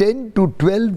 10 to 12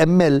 ml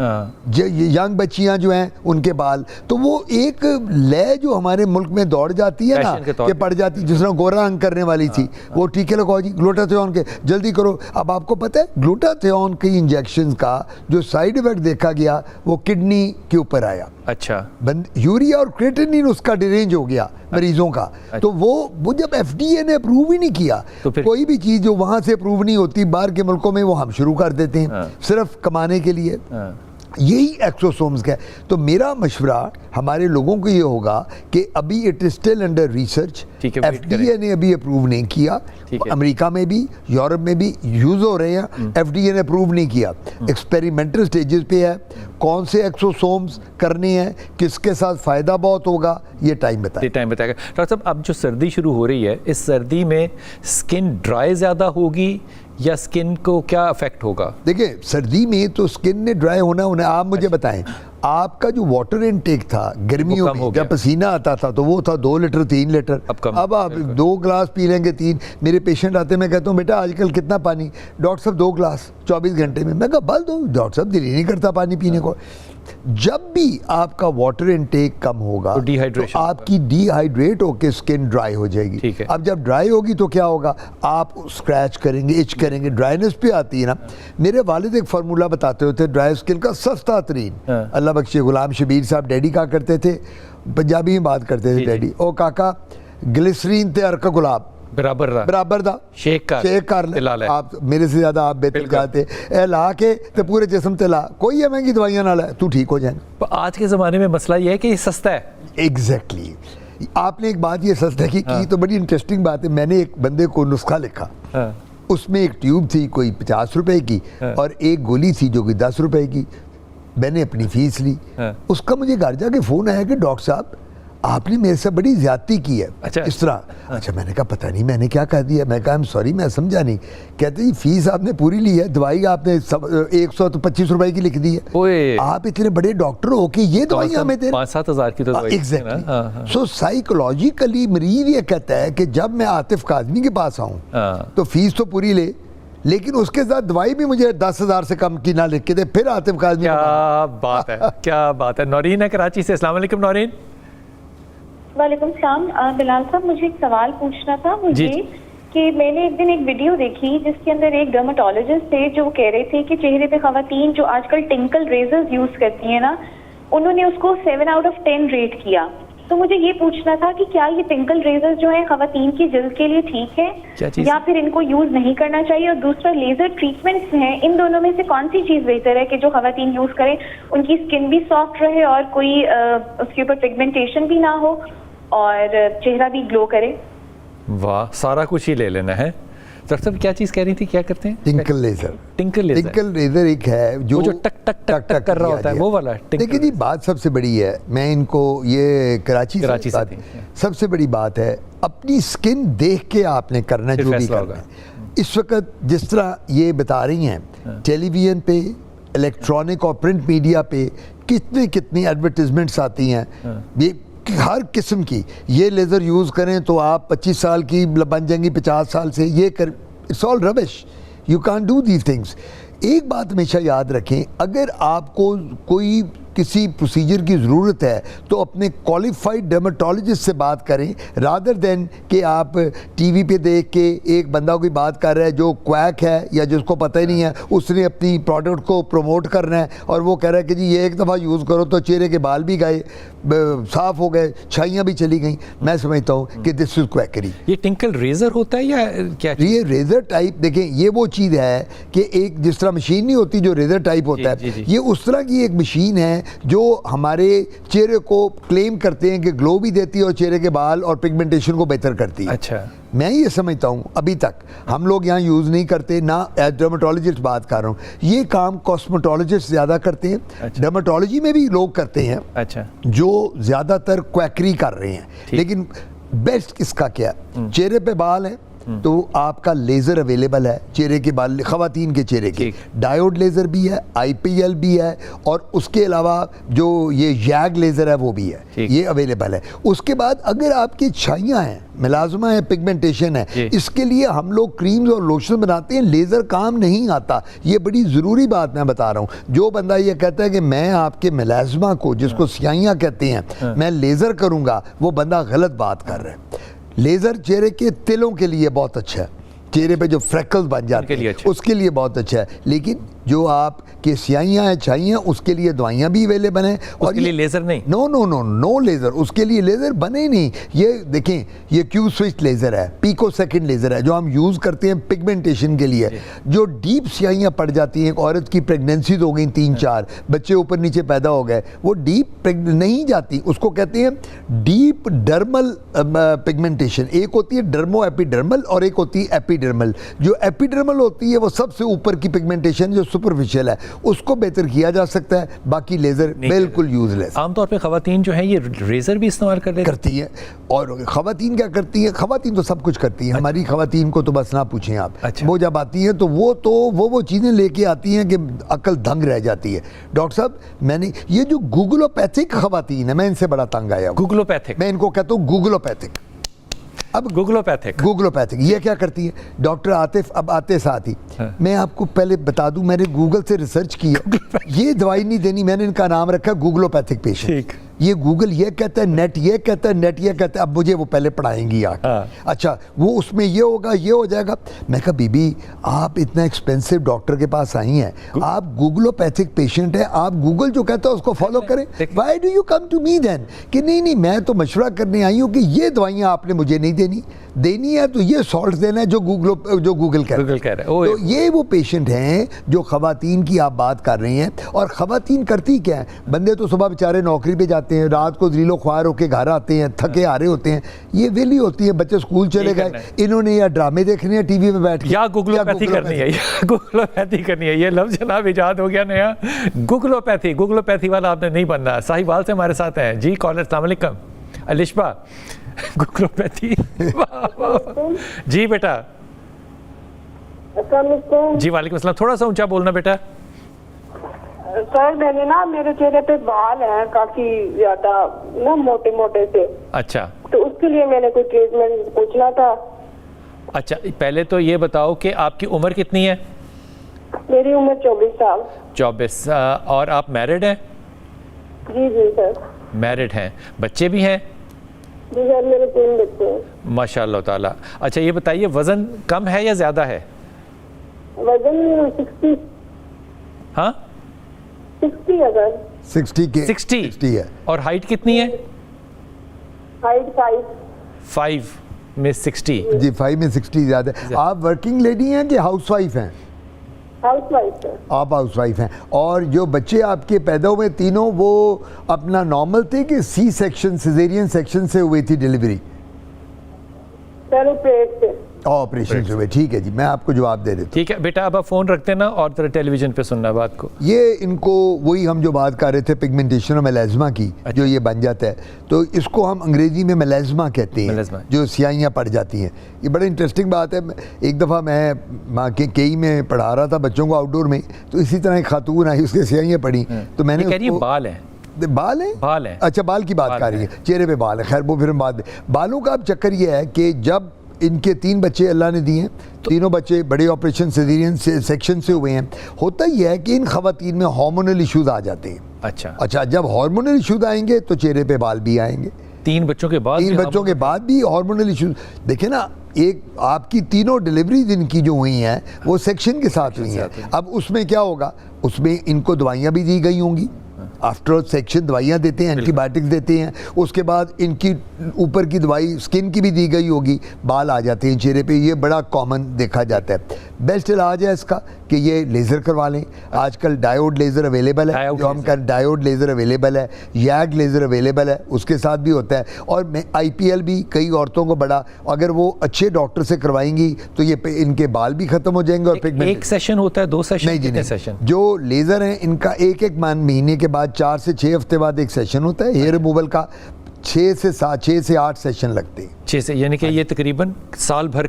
young بچیاں جو ہیں ان کے بال, تو وہ ایک لے جو ہمارے ملک میں دوڑ جاتی ہے نا کہ پڑ جاتی, جس طرح گورا رنگ کرنے والی تھی, وہ ٹیکے لگاؤ جی گلوٹاتھیون کے, جلدی کرو. اب آپ کو پتہ ہے گلوٹاتھیون کی انجیکشن کا جو سائیڈ ایفیکٹ دیکھا گیا وہ کڈنی کے اوپر آیا. اچھا, یوریا اور کریٹنین اس کا ڈیرینج ہو گیا مریضوں کا. تو وہ جب ایف ڈی اے نے اپروو ہی نہیں کیا, کوئی بھی چیز جو وہاں سے اپروو نہیں ہوتی باہر کے ملکوں میں وہ ہم شروع کر دیتے ہیں صرف کمانے کے لیے. یہی ایکسوسومز کا ہے. تو میرا مشورہ ہمارے لوگوں کو یہ ہوگا کہ ابھی it is still under research, F D A نے ابھی اپروو نہیں کیا, امریکہ میں بھی یورپ میں بھی یوز ہو رہے ہیں, ایف ڈی اے نے اپروو نہیں کیا, ایکسپیریمنٹل سٹیجز پہ ہے. کون سے ایکسوسومز کرنے ہیں, کس کے ساتھ فائدہ بہت ہوگا, یہ ٹائم بتائے گا. ڈاکٹر صاحب اب جو سردی شروع ہو رہی ہے, اس سردی میں اسکن ڈرائی زیادہ ہوگی یا اسکن کو کیا افیکٹ ہوگا؟ دیکھیں سردی میں تو اسکن نے ڈرائی ہونا. آپ مجھے بتائیں, آپ کا جو واٹر انٹیک تھا گرمیوں میں جب پسینہ آتا تھا تو وہ تھا 2 لیٹر 3 لیٹر, اب آپ 2 گلاس پی لیں گے 3. میرے پیشنٹ آتے ہیں, میں کہتا ہوں بیٹا آج کل کتنا پانی؟ ڈاکٹر صاحب 2 گلاس 24 گھنٹے میں. میں کہا بل دو ڈاکٹر صاحب, دل ہی نہیں کرتا پانی پینے کو. جب بھی آپ کا واٹر انٹیک کم ہوگا تو آپ کی ڈی ہائیڈریٹ ہو کے اسکن ڈرائی ہو جائے گی. اب جب ڈرائی ہوگی تو کیا ہوگا, آپ اسکریچ کریں گے, اچ کریں گے, ڈرائینس پہ آتی ہے نا. میرے والد ایک فارمولہ بتاتے ہوتے ڈرائی اسکن کا سستا ترین, اللہ بخشے غلام شبیر صاحب ڈیڈی کہا کرتے تھے, پنجابی میں بات کرتے تھے ڈیڈی, او کاکا گلسرین تے ارکا گلاب برابر دا شیک کر لے. آپ میرے سے زیادہ آپ بہتر جاتے, اے لا کے تے پورے جسم تے لا, کوئی ہے مہنگی دوائیاں نہ لائے, تو ٹھیک ہو جائیں. آج کے زمانے میں مسئلہ یہ ہے کہ یہ سستا ہے. ایگزیکٹلی. آپ نے ایک بات یہ سستا کی تو بڑی انٹرسٹنگ بات ہے. میں نے ایک بندے کو نسخہ لکھا, اس میں ایک ٹیوب تھی کوئی 50 روپے کی اور ایک گولی تھی جو کہ 10 روپے کی. میں نے اپنی فیس لی. اس کا مجھے گھر جا کے فون آیا کہ ڈاکٹر صاحب آپ نے میرے سے بڑی زیادتی کی ہے. اس طرح. اچھا, میں نے کہا پتہ نہیں میں نے کیا کہہ دیا. میں کہا ایم سوری, میں سمجھا نہیں. کہتے جی فیس آپ نے پوری لی ہے, دوائی آپ نے 125 روپے کی لکھ دی ہے, آپ اتنے بڑے ڈاکٹر ہو کہ یہ دوائی ہمیں دے 5-7 ہزار کی تو دوائی. ایگزیکٹلی. سو سائیکولوجیکلی مریض یہ کہتا ہے کہ جب میں عاطف کاظمی کے پاس آؤں تو فیس تو پوری لے, لیکن اس کے ساتھ دوائی بھی مجھے 10,000 سے کم کی نہ لکھ کے دے, پھر عاطف کاظمی. کیا بات ہے, کیا بات ہے. نورین ہے کراچی سے. السلام علیکم نورین. وعلیکم السلام. بلال صاحب مجھے ایک سوال پوچھنا تھا مجھے کہ میں نے ایک دن ایک ویڈیو دیکھی جس کے اندر ایک ڈرماٹولوجسٹ تھے جو کہہ رہے تھے کہ چہرے پہ خواتین جو آج کل ٹنکل ریزرز یوز کرتی ہیں نا, انہوں نے اس کو 7 آؤٹ آف 10 ریٹ کیا. تو مجھے یہ پوچھنا تھا کہ کیا یہ ٹنکل ریزر جو ہیں خواتین کی جلد کے لیے ٹھیک ہے یا پھر ان کو یوز نہیں کرنا چاہیے؟ اور دوسرا لیزر ٹریٹمنٹس ہیں, ان دونوں میں سے کون سی چیز بہتر ہے کہ جو خواتین یوز کریں, ان کی اسکن بھی سافٹ رہے اور کوئی اس کے اوپر پگمنٹیشن بھی نہ ہو اور چہرہ بھی گلو کرے؟ واہ, سارا کچھ ہی لے لینا ہے. ڈاکٹر صاحب کیا چیز کہہ رہی تھی, کیا کرتے ہیں؟ ٹنکل لیزر. ٹنکل لیزر ایک ہے جو ٹک ٹک ٹک ٹک کر رہا ہوتا ہے, وہ والا. دیکھیں جی بات سب سے بڑی ہے, میں ان کو یہ کراچی سے سب سے بڑی بات ہے, اپنی اسکن دیکھ کے آپ نے کرنا جو بھی کرنا ہے. اس وقت جس طرح یہ بتا رہی ہیں ٹیلی ویژن پہ, الیکٹرانک اور پرنٹ میڈیا پہ کتنی ایڈورٹیزمنٹس آتی ہیں ہر قسم کی, یہ لیزر یوز کریں تو آپ 25 سال کی بن جائیں گی 50 سال سے, یہ کر, اٹس آل ربش, you can't do these things. ایک بات ہمیشہ یاد رکھیں, اگر آپ کو کوئی کسی پروسیجر کی ضرورت ہے تو اپنے کوالیفائڈ ڈرماٹولوجسٹ سے بات کریں, رادر دین کہ آپ ٹی وی پہ دیکھ کے ایک بندہ کوئی بات کر رہا ہے جو کویک ہے یا جس کو پتہ ہی نہیں ہے, اس نے اپنی پروڈکٹ کو پروموٹ کرنا ہے اور وہ کہہ رہا ہے کہ جی یہ ایک دفعہ یوز کرو تو چہرے کے بال بھی گئے, صاف ہو گئے, چھائیاں بھی چلی گئیں. میں سمجھتا ہوں کہ دس از کویکری. یہ ٹنکل ریزر ہوتا ہے یا کیا؟ یہ ریزر ٹائپ, دیکھیں یہ وہ چیز ہے کہ ایک جس طرح مشین نہیں ہوتی جو ریزر ٹائپ ہوتا ہے, یہ اس طرح کی ایک مشین ہے جو ہمارے چہرے کو کلیم کرتے ہیں کہ گلو بھی دیتی ہے اور چہرے کے بال اور پگمنٹیشن کو بہتر کرتی ہے. اچھا, میں یہ سمجھتا ہوں ابھی تک ہم لوگ یہاں یوز نہیں کرتے, نہ ایز ڈرماٹولوجسٹ بات کر رہا ہوں, یہ کام کاسمیٹولوجسٹ زیادہ کرتے ہیں. ڈرماٹولوجی میں بھی لوگ کرتے ہیں جو زیادہ تر کویکری کر رہے ہیں, لیکن بیسٹ کس کا کیا, چہرے پہ بال ہیں, تو آپ کا لیزر اویلیبل ہے چہرے کے بال, خواتین کے چہرے کے ڈائیوڈ لیزر بھی ہے, آئی پی ایل بھی ہے, اور اس کے علاوہ جو یہ یاگ لیزر ہے وہ بھی ہے, یہ اویلیبل ہے. اس کے بعد اگر آپ کی چھائیاں ہیں, ملازمہ ہے, پگمنٹیشن ہے, اس کے لیے ہم لوگ کریمز اور لوشن بناتے ہیں, لیزر کام نہیں آتا. یہ بڑی ضروری بات میں بتا رہا ہوں. جو بندہ یہ کہتا ہے کہ میں آپ کے ملازمہ کو, جس کو سیاہیاں کہتے ہیں, میں لیزر کروں گا, وہ بندہ غلط بات کر رہا ہے. لیزر چہرے کے تلوں کے لیے بہت اچھا ہے, چہرے پہ جو فریکلز بن جاتے ہیں اس کے لیے بہت اچھا ہے. لیکن جو آپ کے سیاہیاں ہیں, چھائیاں, اس کے لیے دوائیاں بھی اویلیبل ہیں. اور کے لیے لیزر نہیں, نو لیزر, اس کے لیے لیزر بنے ہی نہیں. یہ دیکھیں, یہ کیو سوئچ لیزر ہے, پیکو سیکنڈ لیزر ہے, جو ہم یوز کرتے ہیں پگمنٹیشن کے لیے. جو ڈیپ سیاہیاں پڑ جاتی ہیں, ایک عورت کی پریگننسیز ہو گئی 3-4, بچے اوپر نیچے پیدا ہو گئے, وہ ڈیپ نہیں جاتی, اس کو کہتے ہیں ڈیپ ڈرمل پگمنٹیشن. ایک ہوتی ہے ڈرمو ایپیڈرمل اور ایک ہوتی ہے ایپیڈرمل. جو ایپیڈرمل ہوتی ہے وہ سب سے اوپر کی پگمنٹیشن جو سپرفیشل ہے, اس کو بہتر کیا جا سکتا ہے. باقی لیزر بالکل یوز لیس. عام طور پہ خواتین جو ہیں یہ ریزر بھی استعمال کرتی ہیں. اور خواتین کیا کرتی ہیں, خواتین تو سب کچھ کرتی ہیں. ہماری خواتین کو تو بس نہ پوچھیں آپ. وہ جب آتی ہیں تو وہ چیزیں لے کے آتی ہیں کہ عقل دنگ رہ جاتی ہے. ڈاکٹر صاحب, میں نے یہ جو گوگلوپیتھک خواتین ہیں, میں ان سے بڑا تنگ آیا. گوگلوپیتھک, میں ان کو کہتا ہوں گوگلوپیتھک. اب گوگلوپیتھک یہ کیا کرتی ہے؟ ڈاکٹر عاطف اب آتے ساتھ ہی میں آپ کو پہلے بتا دوں, میں نے گوگل سے ریسرچ کی, یہ دوائی نہیں دینی, میں نے ان کا نام رکھا گوگلوپیتھک پیشنٹ. یہ گوگل یہ کہتا ہے, نیٹ یہ کہتا ہے, نیٹ یہ کہتا ہے. اب مجھے وہ پہلے پڑھائیں گی اچھا وہ اس میں یہ ہوگا, یہ ہو جائے گا. میں کہا بی بی آپ اتنا ایکسپینسو ڈاکٹر کے پاس آئی ہیں, آپ گوگلوپیتھک پیشنٹ ہیں, آپ گوگل جو کہتا ہے اس کو فالو کریں. Why do you come to me then, کہ نہیں میں تو مشورہ کرنے آئی ہوں کہ یہ دوائیاں آپ نے مجھے نہیں دینی ہے, تو یہ سالٹ دینا ہے جو گوگل کہہ رہا ہے. تو یہ وہ پیشنٹ ہیں جو خواتین کی آپ بات کر رہی ہیں. اور خواتین کرتی کیا ہے, بندے تو صبح بیچارے نوکری پہ جاتے ہیں, رات کو ذلیل و خوار ہو کے گھر آتے ہیں, تھکے آ رہے ہوتے ہیں. یہ ویلی ہوتی ہے, بچے اسکول چلے گئے, انہوں نے یا ڈرامے دیکھنے ہیں ٹی وی میں بیٹھ کے, یا گوگلوپیتھی کرنی ہے. یہ لفظ جناب ایجاد ہو گیا نیا, گوگلوپیتھی والا آپ نے نہیں بننا. صاحبال سے ہمارے ساتھ ہیں جی کالر. السلام علیکم الشبا. گوگلوپیتھی جی بیٹا. جی وعلیکم السلام, تھوڑا سا اونچا بولنا بیٹا. سر میں نے نا, میرے چہرے پہ بال ہیں کافی زیادہ نا, موٹے موٹے سے. اچھا, تو اس کے لیے میں نے کوئی ٹریٹمنٹ پوچھنا تھا. اچھا پہلے تو یہ بتاؤ کہ آپ کی عمر کتنی ہے؟ میری عمر 24 سال. 24. اور آپ میرڈ ہیں؟ جی سر میرڈ ہیں. بچے بھی ہیں؟ جی سر میرے 3 بچے ہیں. ماشاء اللہ تعالیٰ. اچھا یہ بتائیے وزن کم ہے یا زیادہ ہے؟ وزن 60. ہاں 60 ہے سر. 60 ہے. اور ہائٹ کتنی ہے؟ ہائٹ 5 میں 60. جی 5 میں 60 زیادہ. آپ ورکنگ لیڈی ہیں کہ ہاؤس وائف ہیں؟ ہاؤس وائف ہے. آپ ہاؤس وائف ہیں. اور جو بچے آپ کے پیدا ہوئے تینوں, وہ اپنا نارمل تھے کہ سی سیکشن, سیزیرین سیکشن سے ہوئی تھی ڈیلیوری؟ سر پیٹ سے. آپریشن سے ہوئے. ٹھیک ہے جی, میں آپ کو جواب دے دیتا ہوں. ٹھیک ہے بیٹا, اب آپ فون رکھ دینا اور ذرا ٹیلی ویژن پہ سننا بات کو. یہ ان کو وہی ہم جو بات کر رہے تھے پگمنٹیشن اور میلازما کی, جو یہ بن جاتا ہے, تو اس کو ہم انگریزی میں میلازما کہتے ہیں, جو سیاہیاں پڑ جاتی ہیں. یہ بڑا انٹرسٹنگ بات ہے. ایک دفعہ میں کئی میں پڑھا رہا تھا بچوں کو آؤٹ ڈور میں, تو اسی طرح ایک خاتون آئی, اس کے سیاہیاں پڑی, تو میں نے بال ہیں. اچھا بال کی بات کر رہی ہے, چہرے پہ بال ہے. خیر وہ پھر ہم بات, بالوں کا اب چکر یہ ہے کہ جب ان کے 3 بچے اللہ نے دیے ہیں, تینوں بچے بڑے آپریشن سیزیرین سیکشن سے ہوئے ہیں. ہوتا یہ ہے کہ ان خواتین میں ہارمونل ایشوز آ جاتے ہیں. اچھا جب ہارمونل ایشوز آئیں گے تو چہرے پہ بال بھی آئیں گے. 3 بچوں کے بعد بھی ہارمونل ایشوز. دیکھیں نا, ایک آپ کی تینوں ڈیلیوری جن کی جو ہوئی ہیں وہ سیکشن کے ساتھ ہوئی ہیں. اب اس میں کیا ہوگا, اس میں ان کو دوائیاں بھی دی گئی ہوں گی. آفٹر سیکشن دوائیاں دیتے ہیں, اینٹی بائیوٹکس دیتے ہیں. اس کے بعد ان کی اوپر کی دوائی سکن کی بھی دی گئی ہوگی, بال آ جاتے ہیں چہرے پہ. یہ بڑا کامن دیکھا جاتا ہے. بیسٹ علاج ہے اس کا کہ یہ لیزر کروا لیں. آج کل ڈائیوڈ لیزر اویلیبل ہے, جو ہم ڈائیوڈ لیزر اویلیبل ہے, یاگ لیزر اویلیبل ہے, اس کے ساتھ بھی ہوتا ہے. اور آئی پی ایل بھی کئی عورتوں کو بڑا, اگر وہ اچھے ڈاکٹر سے کروائیں گی تو یہ ان کے بال بھی ختم ہو جائیں گے. اور ایک سیشن ہوتا ہے, 2 سیشن؟ نہیں, جو لیزر ہیں ان کا ایک مہینے کے بعد 4 سے 6 ہفتے بعد ایک سیشن ہوتا ہے ہیئر ریموول کا. 6 سے 8 سیشن لگتے ہیں. 6 سے, یعنی کہ یہ تقریباً سال بھر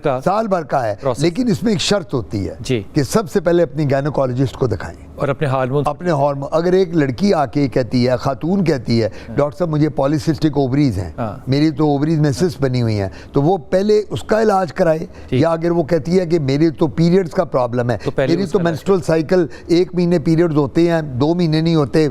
کا ہے, لیکن اس میں ایک شرط ہوتی ہے جی کہ سب سے پہلے اپنی گائنوکالوجسٹ کو دکھائیں اور اپنے ہارمون. اگر ایک لڑکی آ کے کہتی ہے, خاتون کہتی ہے ڈاکٹر صاحب مجھے پالیسسٹک اووریز ہیں, میری تو اووریز میں سسٹ بنی ہوئی ہیں, تو وہ پہلے اس کا علاج کرائے. یا اگر وہ کہتی ہے کہ میری تو پیریڈز کا پرابلم ہے, میری تو منسٹرل سائیکل 1 مہینے پیریڈز ہوتے ہیں, 2 مہینے نہیں ہوتے,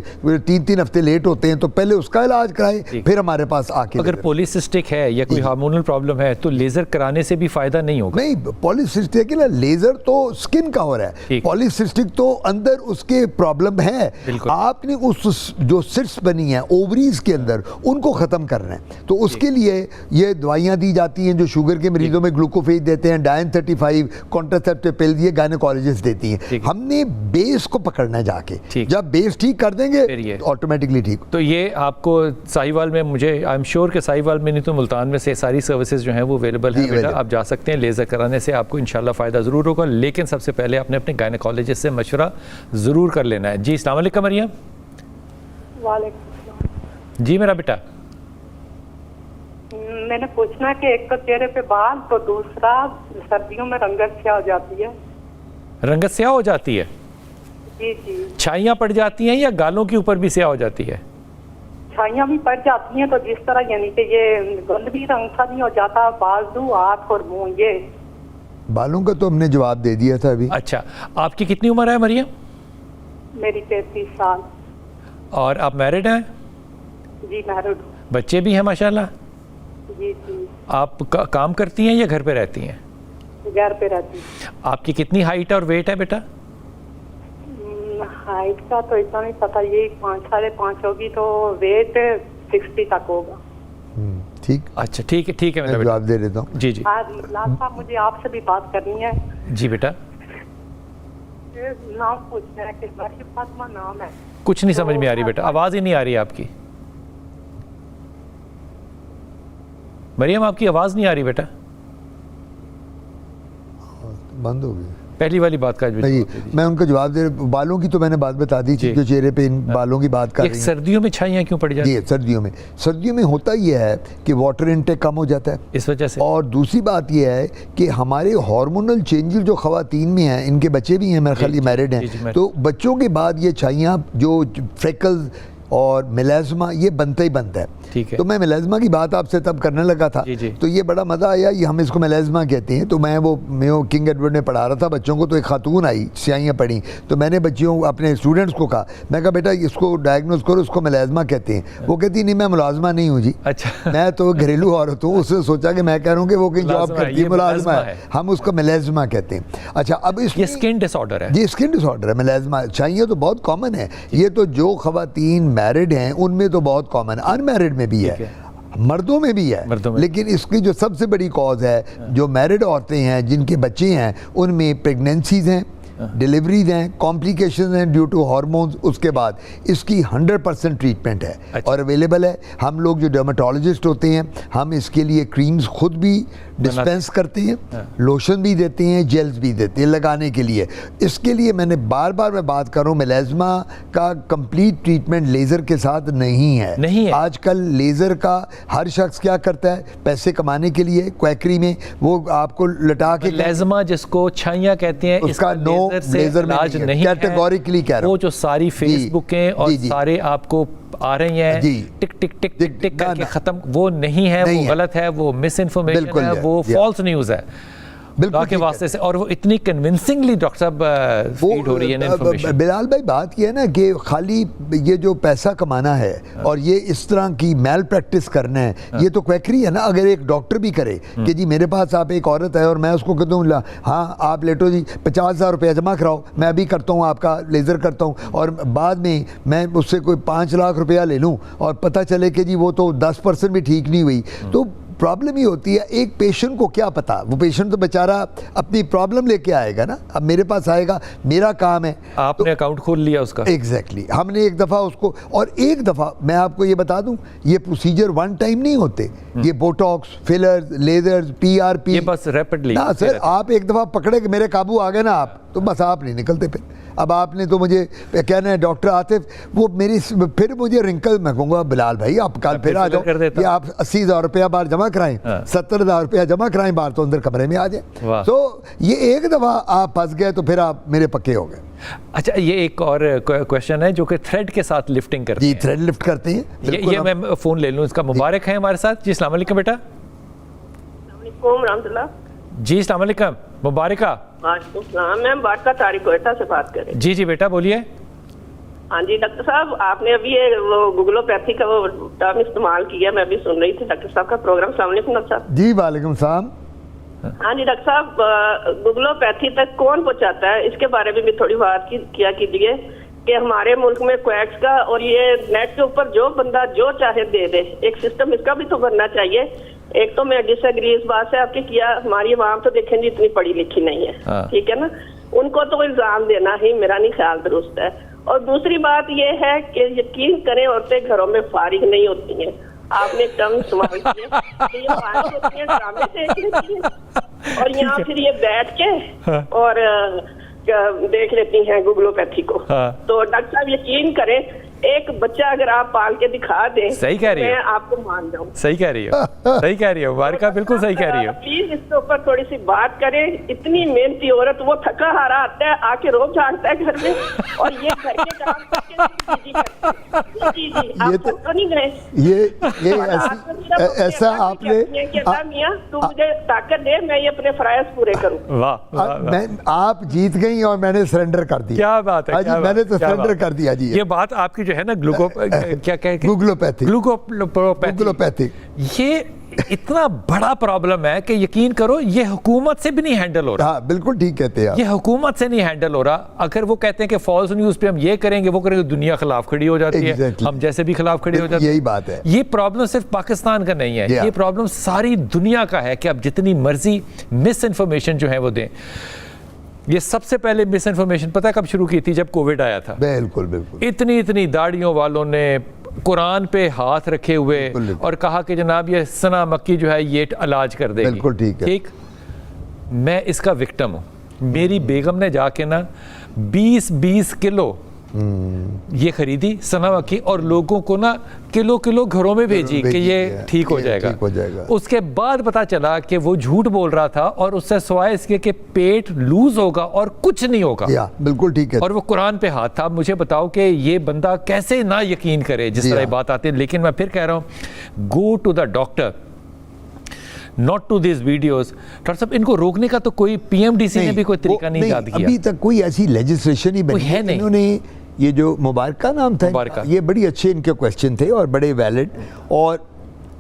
3 ہفتے لیٹ ہوتے ہیں, تو پہلے اس کا علاج کرائے, پھر ہمارے پاس آ کے. اگر پولیسسٹک ہے یا کوئی ہارمونل پرابلم ہے تو لیزر کرانے سے بھی فائدہ نہیں ہوگا. نہیں, پولیسسٹک نا, لیزر تو سکن کا ہو رہا ہے, پولیسسٹک تو اندر اس کے پرابلم ہے. آپ نے اس جو سٹس بنی ہیں اووریز کے اندر ان کو ختم کرنا ہے, تو اس کے لیے یہ دوائیاں دی جاتی ہیں جو شوگر کے مریضوں میں گلوکوفیج دیتے ہیں, ڈائن 35 کانٹراسیپٹیو پل, یہ گائنوکالوجسٹ دیتی ہیں. ہم نے بیس کو پکڑنا ہے جا کے, جب بیس ٹھیک کر دیں گے آٹومیٹکلی ٹھیک. تو یہ آپ کو ساہیوال میں, مجھے آئی ایم شیور کہ ساہیوال میں نہیں تو ملتان میں سے ساری سروسز جو ہیں وہ اویلیبل ہیں بیٹا, آپ جا سکتے ہیں. لیزر کرانے سے آپ کو انشاءاللہ فائدہ ضرور ہوگا, لیکن سب سے پہلے آپ نے اپنے گائنوکالوجسٹ سے مشورہ ضرور کر لینا ہے. جی السلام علیکم مریم. وعلیکم السلام. جی میرا بیٹا, میں نے پوچھنا کہ ایک تو چہرے پہ بال, تو دوسرا سردیوں میں رنگت سیاہ ہو جاتی ہے. رنگت سیاہ ہو جاتی ہے؟ جی جی. چھائیاں پڑ جاتی ہیں یا گالوں کے اوپر بھی سیاہ ہو جاتی ہے؟ چھائیاں بھی پڑ جاتی ہیں, تو جس طرح یعنی کہ یہ گندگی رنگ سا نہیں ہو جاتا, بازو, ہاتھ اور منہ. یہ بالوں کا تو ہم نے جواب دے دیا تھا ابھی. اچھا, آپ کی کتنی عمر ہے مریم؟ میری 33 سال. اور آپ میرڈ ہیں؟ جی میرڈ. بچے بھی ہیں ماشاءاللہ؟ جی جی. آپ کام کرتی ہیں یا گھر پہ رہتی ہیں؟ گھر پہ رہتی ہوں. آپ کی کتنی ہائٹ اور ویٹ ہے بیٹا؟ ہائٹ کا تو اتنا نہیں پتا, یہ 5 ساڑھے 5 ہوگی, تو ویٹ 60 تک ہوگا. ٹھیک, اچھا ٹھیک ہے, ٹھیک ہے, میں جواب دے دیتا ہوں. جی جی. لال صاحب مجھے آپ سے بھی بات کرنی ہے. جی بیٹا. نام پوچھنا ہے کہ راشد فاطمہ نام ہے. کچھ نہیں سمجھ میں آ رہی بیٹا, آواز ہی نہیں آ رہی آپ کی. مریم آپ کی آواز نہیں آ رہی بیٹا. بند ہو گئی پہلی والی بات کا. میں ان کا جواب دے رہا, بالوں کی تو میں نے بات بتا دی تھی, جو چہرے پہ ان بالوں کی بات کر رہی ہیں. سردیوں میں چھائیاں کیوں پڑ جاتی ہیں؟ سردیوں میں ہوتا یہ ہے کہ واٹر انٹیک کم ہو جاتا ہے اس وجہ سے, اور دوسری بات یہ ہے کہ ہمارے ہارمونل چینجز جو خواتین میں ہیں, ان کے بچے بھی ہیں میرے خیال یہ میرڈ ہیں, تو بچوں کے بعد یہ چھائیاں جو فریکلز اور میلازما یہ بنتا ہی بنتا ہے. تو میں میلازما کی بات آپ سے تب کرنے لگا تھا, تو یہ بڑا مزہ آیا, یہ ہم اس کو میلازما کہتے ہیں. تو میں وہ میو کنگ ایڈورڈ میں پڑھا رہا تھا بچوں کو, تو ایک خاتون آئی, سیاہیاں پڑھیں, تو میں نے بچیوں اپنے اسٹوڈنٹس کو کہا, میں کہا بیٹا اس کو ڈائگنوز کرو, اس کو میلازما کہتے ہیں. وہ کہتی نہیں میں ملازمہ نہیں ہوں جی. اچھا, میں تو گھریلو عورت ہوں. اس نے سوچا کہ میں کہہ رہا ہوں کہ وہ کہیں جاب کرتی ہے, ملازمہ ہے, ہم اس کو میلازما کہتے ہیں. اچھا, اب اس یہ اسکن ڈس آرڈر ہے. جی اسکن ڈس آرڈر ہے میلازما. چھائیاں تو بہت کامن ہے, یہ تو جو خواتین میرڈ ہیں ان میں تو بہت کامن ہے, ان میرڈ میں بھی ہے, مردوں میں بھی ہے. لیکن اس کی جو سب سے بڑی کاز ہے, جو میرڈ عورتیں ہیں جن کے بچے ہیں, ان میں پریگننسیز ہیں, ڈیلیوریز ہیں, کمپلیکیشنز ہیں ڈیو ٹو ہارمونز. اس کے بعد اس کی 100% ٹریٹمنٹ ہے اور اویلیبل ہے. ہم لوگ جو ڈرماٹولوجسٹ ہوتے ہیں, ہم اس کے لیے کریمز خود بھی ڈسپینس کرتے ہیں, لوشن بھی دیتے ہیں, جیلز بھی دیتے ہیں لگانے کے لیے. اس کے لیے میں نے بار بار میں بات کر رہا ہوں, میلازما کا کمپلیٹ ٹریٹمنٹ لیزر کے ساتھ نہیں ہے. آج کل لیزر کا ہر شخص کیا کرتا ہے, پیسے کمانے کے لیے کویکری میں وہ آپ کو لٹا کے, میلازما جس کو چھائیاں کہتے ہیں, اس کا نو لیزر میں نہیں ہے, کیٹیگوریکلی کہہ رہا ہوں. وہ جو ساری فیس بکیں اور سارے آپ کو آ رہی ہیں ٹک ٹک ٹک ٹک ٹک کر کے ختم, وہ نہیں ہے, وہ غلط ہے, وہ مس انفارمیشن ہے, وہ فالس نیوز ہے کے واسطے سے, اور وہ اتنی کنونسنگلی ڈاکٹر صاحب فیڈ ہو رہی ہے انفارمیشن. بلال بھائی بات یہ ہے نا کہ خالی یہ جو پیسہ کمانا ہے اور یہ اس طرح کی میل پریکٹس کرنا ہے, یہ تو کویکری ہے نا. اگر ایک ڈاکٹر بھی کرے کہ جی میرے پاس آپ ایک عورت ہے اور میں اس کو کہتا ہوں ہاں آپ لیٹو جی 50,000 روپیہ جمع کراؤ, میں ابھی کرتا ہوں آپ کا لیزر کرتا ہوں, اور بعد میں اس سے کوئی 5 لاکھ روپیہ لے لوں اور پتہ چلے کہ جی وہ تو 10% بھی ٹھیک نہیں ہوئی, تو پرابلم ہی ہوتی ہے. ایک پیشنٹ کو کیا پتا, وہ پیشنٹ تو بیچارہ اپنی پرابلم لے کے آئے گا نا, اب میرے پاس آئے گا, میرا کام ہے, آپ نے اکاؤنٹ کھول لیا اس کا. ایگزیکٹلی, ہم نے ایک دفعہ اس کو, اور ایک دفعہ میں آپ کو یہ بتا دوں, یہ پروسیجر ون ٹائم نہیں ہوتے, یہ بوٹاکس, فلرز, لیزرز, PRP, یہ بس ریپڈلی. نا سر, آپ ایک دفعہ پکڑے کہ میرے قابو آ گئے نا, آپ تو بس آپ نہیں نکلتے پھر. اب آپ نے تو مجھے کہنا ہے ڈاکٹر عاطف وہ میری پھر مجھے رنکل, میں کہوں گا بلال بھائی آپ کل پھر آ جاؤ کہ آپ 80,000 روپیہ باہر جمع کرائیں, 70,000 روپیہ جمع کرائیں باہر, تو اندر کمرے میں آ جائیں. تو یہ ایک دفعہ آپ پھنس گئے تو پھر آپ میرے پکے ہو گئے. اچھا یہ ایک اور کویشچن ہے جو کہ تھریڈ کے ساتھ لفٹنگ کرتے ہیں. جی تھریڈ لفٹ کرتے ہیں. یہ میں فون لے لوں اس کا. مبارک ہے ہمارے ساتھ. جی السلام علیکم بیٹا. رحمۃ اللہ. جی السلام علیکم. مبارکہ. وعلیکم السلام. میں بارکہ طارق کوئٹہ سے بات کر رہی ہوں. جی جی بیٹا بولیے. ہاں جی ڈاکٹر صاحب آپ نے ابھی وہ گوگلوپیتھی کا وہ ٹرم استعمال کیا, میں ابھی سن رہی تھی ڈاکٹر صاحب کا پروگرام. السلام علیکم ڈاکٹر صاحب. جی وعلیکم السلام. ہاں جی ڈاکٹر صاحب گوگلوپیتھی تک کون پہنچاتا ہے, اس کے بارے میں بھی تھوڑی بات کیا کیجیے کہ ہمارے ملک میں کویکس کا اور یہ نیٹ کے اوپر جو بندہ جو چاہے دے دے, ایک سسٹم اس کا بھی تو بننا چاہیے. ایک تو میں ڈس ایگری اس بات سے آپ کی کیا, ہماری عوام تو دیکھیں جی اتنی پڑھی لکھی نہیں ہے, ٹھیک ہے نا, ان کو تو الزام دینا ہی میرا نہیں خیال درست ہے. اور دوسری بات یہ ہے کہ یقین کریں عورتیں گھروں میں فارغ نہیں ہوتی ہیں. آپ نے ٹرم استعمال کیا کہ یہ فارغ ہوتی ہیں ڈرامے دیکھ لیتی ہیں اور یہاں پھر یہ بیٹھ کے اور دیکھ لیتی ہیں گوگلوپیتھی کو. تو ڈاکٹر صاحب یقین کریں ایک بچہ اگر آپ پال کے دکھا دیں, صحیح کہہ رہی ہے, میں آپ کو مان جاؤں. صحیح کہہ رہی ہو, صحیح کہہ رہی ہو مبارکہ, بالکل صحیح کہہ رہی ہو. پلیز اس کے اوپر تھوڑی سی بات کریں. اتنی محنتی عورت, وہ تھکا ہارا آتا ہے آ کے روب جھاڑتا ہے گھر میں, اور یہ گھر کے کام کر کے جی آپ تو نہیں گئے. یہ ایسا آپ نے میاں تو مجھے طاقت دے, میں یہ اپنے فرائض پورے کروں. واہ آپ جیت گئی اور میں نے سرنڈر کر دیا. کیا بات ہے, میں نے تو سرنڈر کر دیا. جی یہ بات آپ کی جو ہے نا گوگلوپیتھی, یہ اتنا بڑا پرابلم ہے کہ یقین کرو یہ حکومت سے بھی نہیں ہینڈل ہو رہا. بالکل ٹھیک کہتے ہیں, یہ حکومت سے نہیں ہینڈل ہو رہا. اگر وہ کہتے ہیں کہ فالس نیوز پہ ہم یہ کریں گے وہ کریں گے, دنیا خلاف کھڑی ہو جاتی ہے, ہم جیسے بھی خلاف کھڑی ہو جاتی ہے. یہی بات ہے. یہ پرابلم صرف پاکستان کا نہیں ہے, یہ پرابلم ساری دنیا کا ہے کہ اب جتنی مرضی مس انفارمیشن جو ہے وہ دیں. یہ سب سے پہلے مس انفارمیشن پتہ کب شروع کی تھی؟ جب کووڈ آیا تھا. بالکل بالکل. اتنی داڑیوں والوں نے قرآن پہ ہاتھ رکھے ہوئے اور کہا کہ جناب یہ سنا مکی جو ہے یہ علاج کر دے گی. بالکل ٹھیک ہے. ٹھیک, میں اس کا وکٹم ہوں. میری بیگم نے جا کے نا 20 کلو یہ خریدی سنا مکی اور لوگوں کو نا کلو گھروں میں بھیجی کہ یہ ٹھیک ہو جائے گا. اس کے بعد پتا چلا کہ وہ جھوٹ بول رہا تھا اور اس سے سوائے اس کے کہ پیٹ لوز ہوگا اور کچھ نہیں ہوگا. بالکل ٹھیک ہے. اور وہ قرآن پہ ہاتھ تھا. مجھے بتاؤ کہ یہ بندہ کیسے نہ یقین کرے جس طرح بات آتی ہے. لیکن میں پھر کہہ رہا ہوں go to the doctor, not to these videos. Doctor صاحب ان کو روکنے کا تو کوئی پی ایم ڈی سی نے بھی کوئی طریقہ نہیں ایجاد کیا. ابھی تک کوئی ایسی لیجسلیشن ہی بنی ہے. انہوں نے یہ جو مبارکہ نام تھا, یہ بڑی اچھے ان کے کویسچن تھے اور بڑے ویلڈ. اور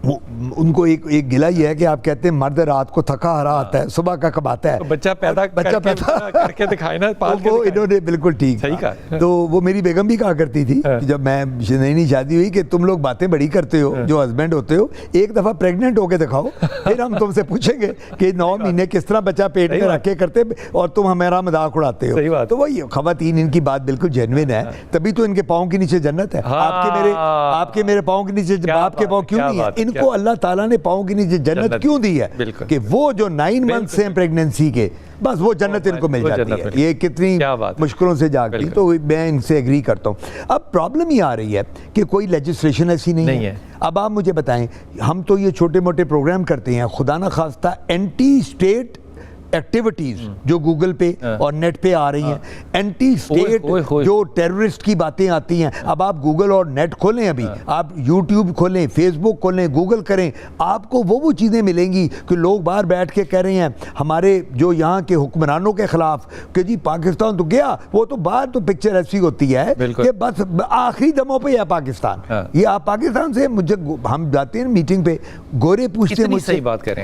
ان کو ایک گلہ یہ ہے کہ آپ کہتے ہیں مرد رات کو تھکا ہرا آتا ہے, صبح کا کب آتا ہے بچہ پیدا کر کے دکھائے نا. وہ انہوں نے بالکل ٹھیک کہا. تو وہ میری بیگم بھی کہا کرتی تھی جب میں نئی شادی ہوئی کہ تم لوگ باتیں بڑی کرتے ہو جو ہسبینڈ ہوتے ہو, ایک دفعہ پریگننٹ ہو کے دکھاؤ, پھر ہم تم سے پوچھیں گے کہ 9 مہینے کس طرح بچہ پیٹ میں رکھ کے کرتے اور تم ہمارا مذاق اڑاتے ہو. تو وہی خواتین, ان کی بات بالکل جینوین ہے, تبھی تو ان کے پاؤں کے نیچے جنت ہے. آپ کے میرے پاؤں کے نیچے باپ کے پاؤں کیوں نہیں ہے؟ ان کو اللہ تعالیٰ نے پاؤں کے نیچے جنت کیوں دی ہے کہ وہ جو 9 منتھ سے پریگننسی کے, بس وہ جنت ان کو مل جاتی ہے. یہ کتنی مشکلوں سے جاگتی. تو میں ان سے ایگری کرتا ہوں. اب پرابلم یہ آ رہی ہے کہ کوئی لیجسلیشن ایسی نہیں ہے. اب آپ مجھے بتائیں, ہم تو یہ چھوٹے موٹے پروگرام کرتے ہیں, خدا نہ خواستہ اینٹی اسٹیٹ ایکٹیویٹیز جو گوگل پہ اور نیٹ پہ آ رہی ہیں, اینٹی اسٹیٹ جو ٹیررسٹ کی باتیں آتی ہیں. اب آپ گوگل اور نیٹ کھولیں, ابھی آپ یوٹیوب کھولیں, فیس بک کھولیں, گوگل کریں, آپ کو وہ چیزیں ملیں گی کہ لوگ باہر بیٹھ کے کہہ رہے ہیں ہمارے جو یہاں کے حکمرانوں کے خلاف کہ جی پاکستان تو گیا, وہ تو باہر تو پکچر ایسی ہوتی ہے کہ بس آخری دموں پہ ہے پاکستان. یہ آپ پاکستان سے, مجھے ہم جاتے ہیں میٹنگ پہ, گورے پوچھتے ہیں مجھ سے,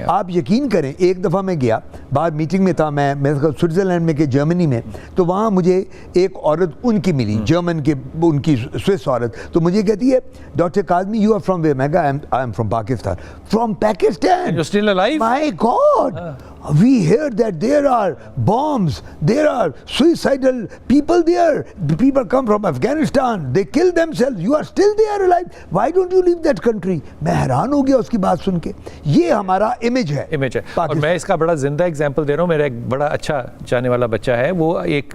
آپ یقین کریں ایک دفعہ میں گیا باہر میٹنگ میں تھا, میں سوئٹزرلینڈ میں کہ جرمنی میں, تو وہاں مجھے ایک عورت ان کی ملی, جرمن کے, ان کی سوئس عورت. تو مجھے کہتی ہے doctor Kazmi you are from where? میں کہا I am from Pakistan. From Pakistan? You're still alive? My God! we hear that there are bombs, there are suicidal people there, the people come from Afghanistan, they kill themselves, you are still there alive, why don't you leave that country? میں حیران ہو گیا اس کی بات سن کے. یہ ہمارا image ہے. اور میں اس کا بڑا زندہ اگزامپل دے رہا ہوں. میرا ایک بڑا اچھا جانے والا بچہ ہے, وہ ایک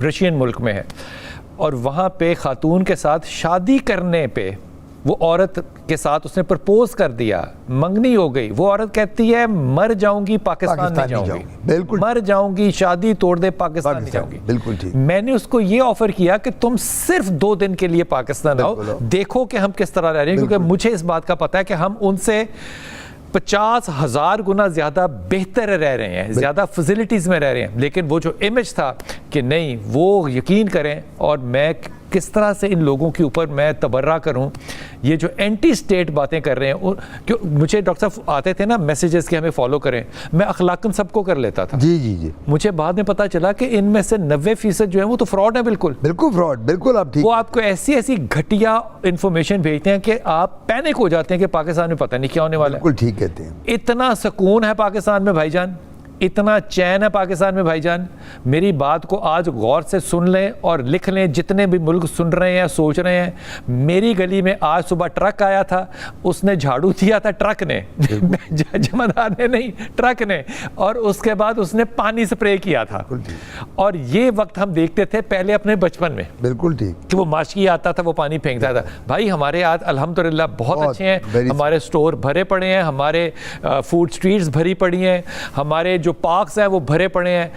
رشین ملک میں ہے, اور وہاں پہ خاتون کے ساتھ شادی کرنے پہ وہ عورت کے ساتھ اس نے پرپوز کر دیا, منگنی ہو گئی, وہ عورت کہتی ہے مر جاؤں گی پاکستان نہیں جاؤں گی, بالکل مر جاؤں گی, شادی توڑ دے پاکستان نہیں جاؤں گی. بالکل ٹھیک. میں نے اس کو یہ آفر کیا کہ تم صرف 2 دن کے لیے پاکستان آؤ, دیکھو کہ ہم کس طرح رہ رہے ہیں, کیونکہ مجھے اس بات کا پتہ ہے کہ ہم ان سے 50,000 گنا زیادہ بہتر رہ رہے ہیں, زیادہ فیسلٹیز میں رہ رہے ہیں. لیکن وہ جو امیج تھا کہ نہیں, وہ یقین کریں, اور میں کس طرح سے ان لوگوں کے اوپر میں تبرہ کروں, یہ جو اینٹی اسٹیٹ باتیں کر رہے ہیں. مجھے ڈاکٹر صاحب آتے تھے نا میسیجز کہ ہمیں فالو کریں, میں اخلاقاً سب کو کر لیتا تھا. جی جی جی. مجھے بعد میں پتا چلا کہ ان میں سے 90% جو ہیں وہ تو فراڈ ہیں. بالکل بالکل فراڈ, بالکل. آپ ٹھیک, وہ آپ کو ایسی ایسی گھٹیا انفارمیشن بھیجتے ہیں کہ آپ پینک ہو جاتے ہیں کہ پاکستان میں پتہ نہیں کیا ہونے والا ہے. بالکل ٹھیک کہتے ہیں. اتنا سکون ہے پاکستان میں بھائی جان, اتنا چین ہے پاکستان میں بھائی جان. میری بات کو آج غور سے سن لیں اور لکھ لیں, جتنے بھی ملک سن رہے ہیں, سوچ رہے ہیں. میری گلی میں آج صبح ٹرک آیا تھا, اس نے جھاڑو دیا تھا ٹرک نے, جمعدار نے نہیں, ٹرک نے, اور اس کے بعد اس نے پانی سپرے کیا تھا. اور یہ وقت ہم دیکھتے تھے پہلے اپنے بچپن میں. بالکل ٹھیک. کہ وہ ماشکی آتا تھا, وہ پانی پھینکتا تھا. بھائی ہمارے آج الحمدللہ بہت اچھے ہیں, ہمارے سٹور بھرے پڑے ہیں, ہمارے فوڈ سٹریٹس بھری پڑی ہیں, ہمارے جو پارکس ہیں وہ بھرے پڑے ہیں.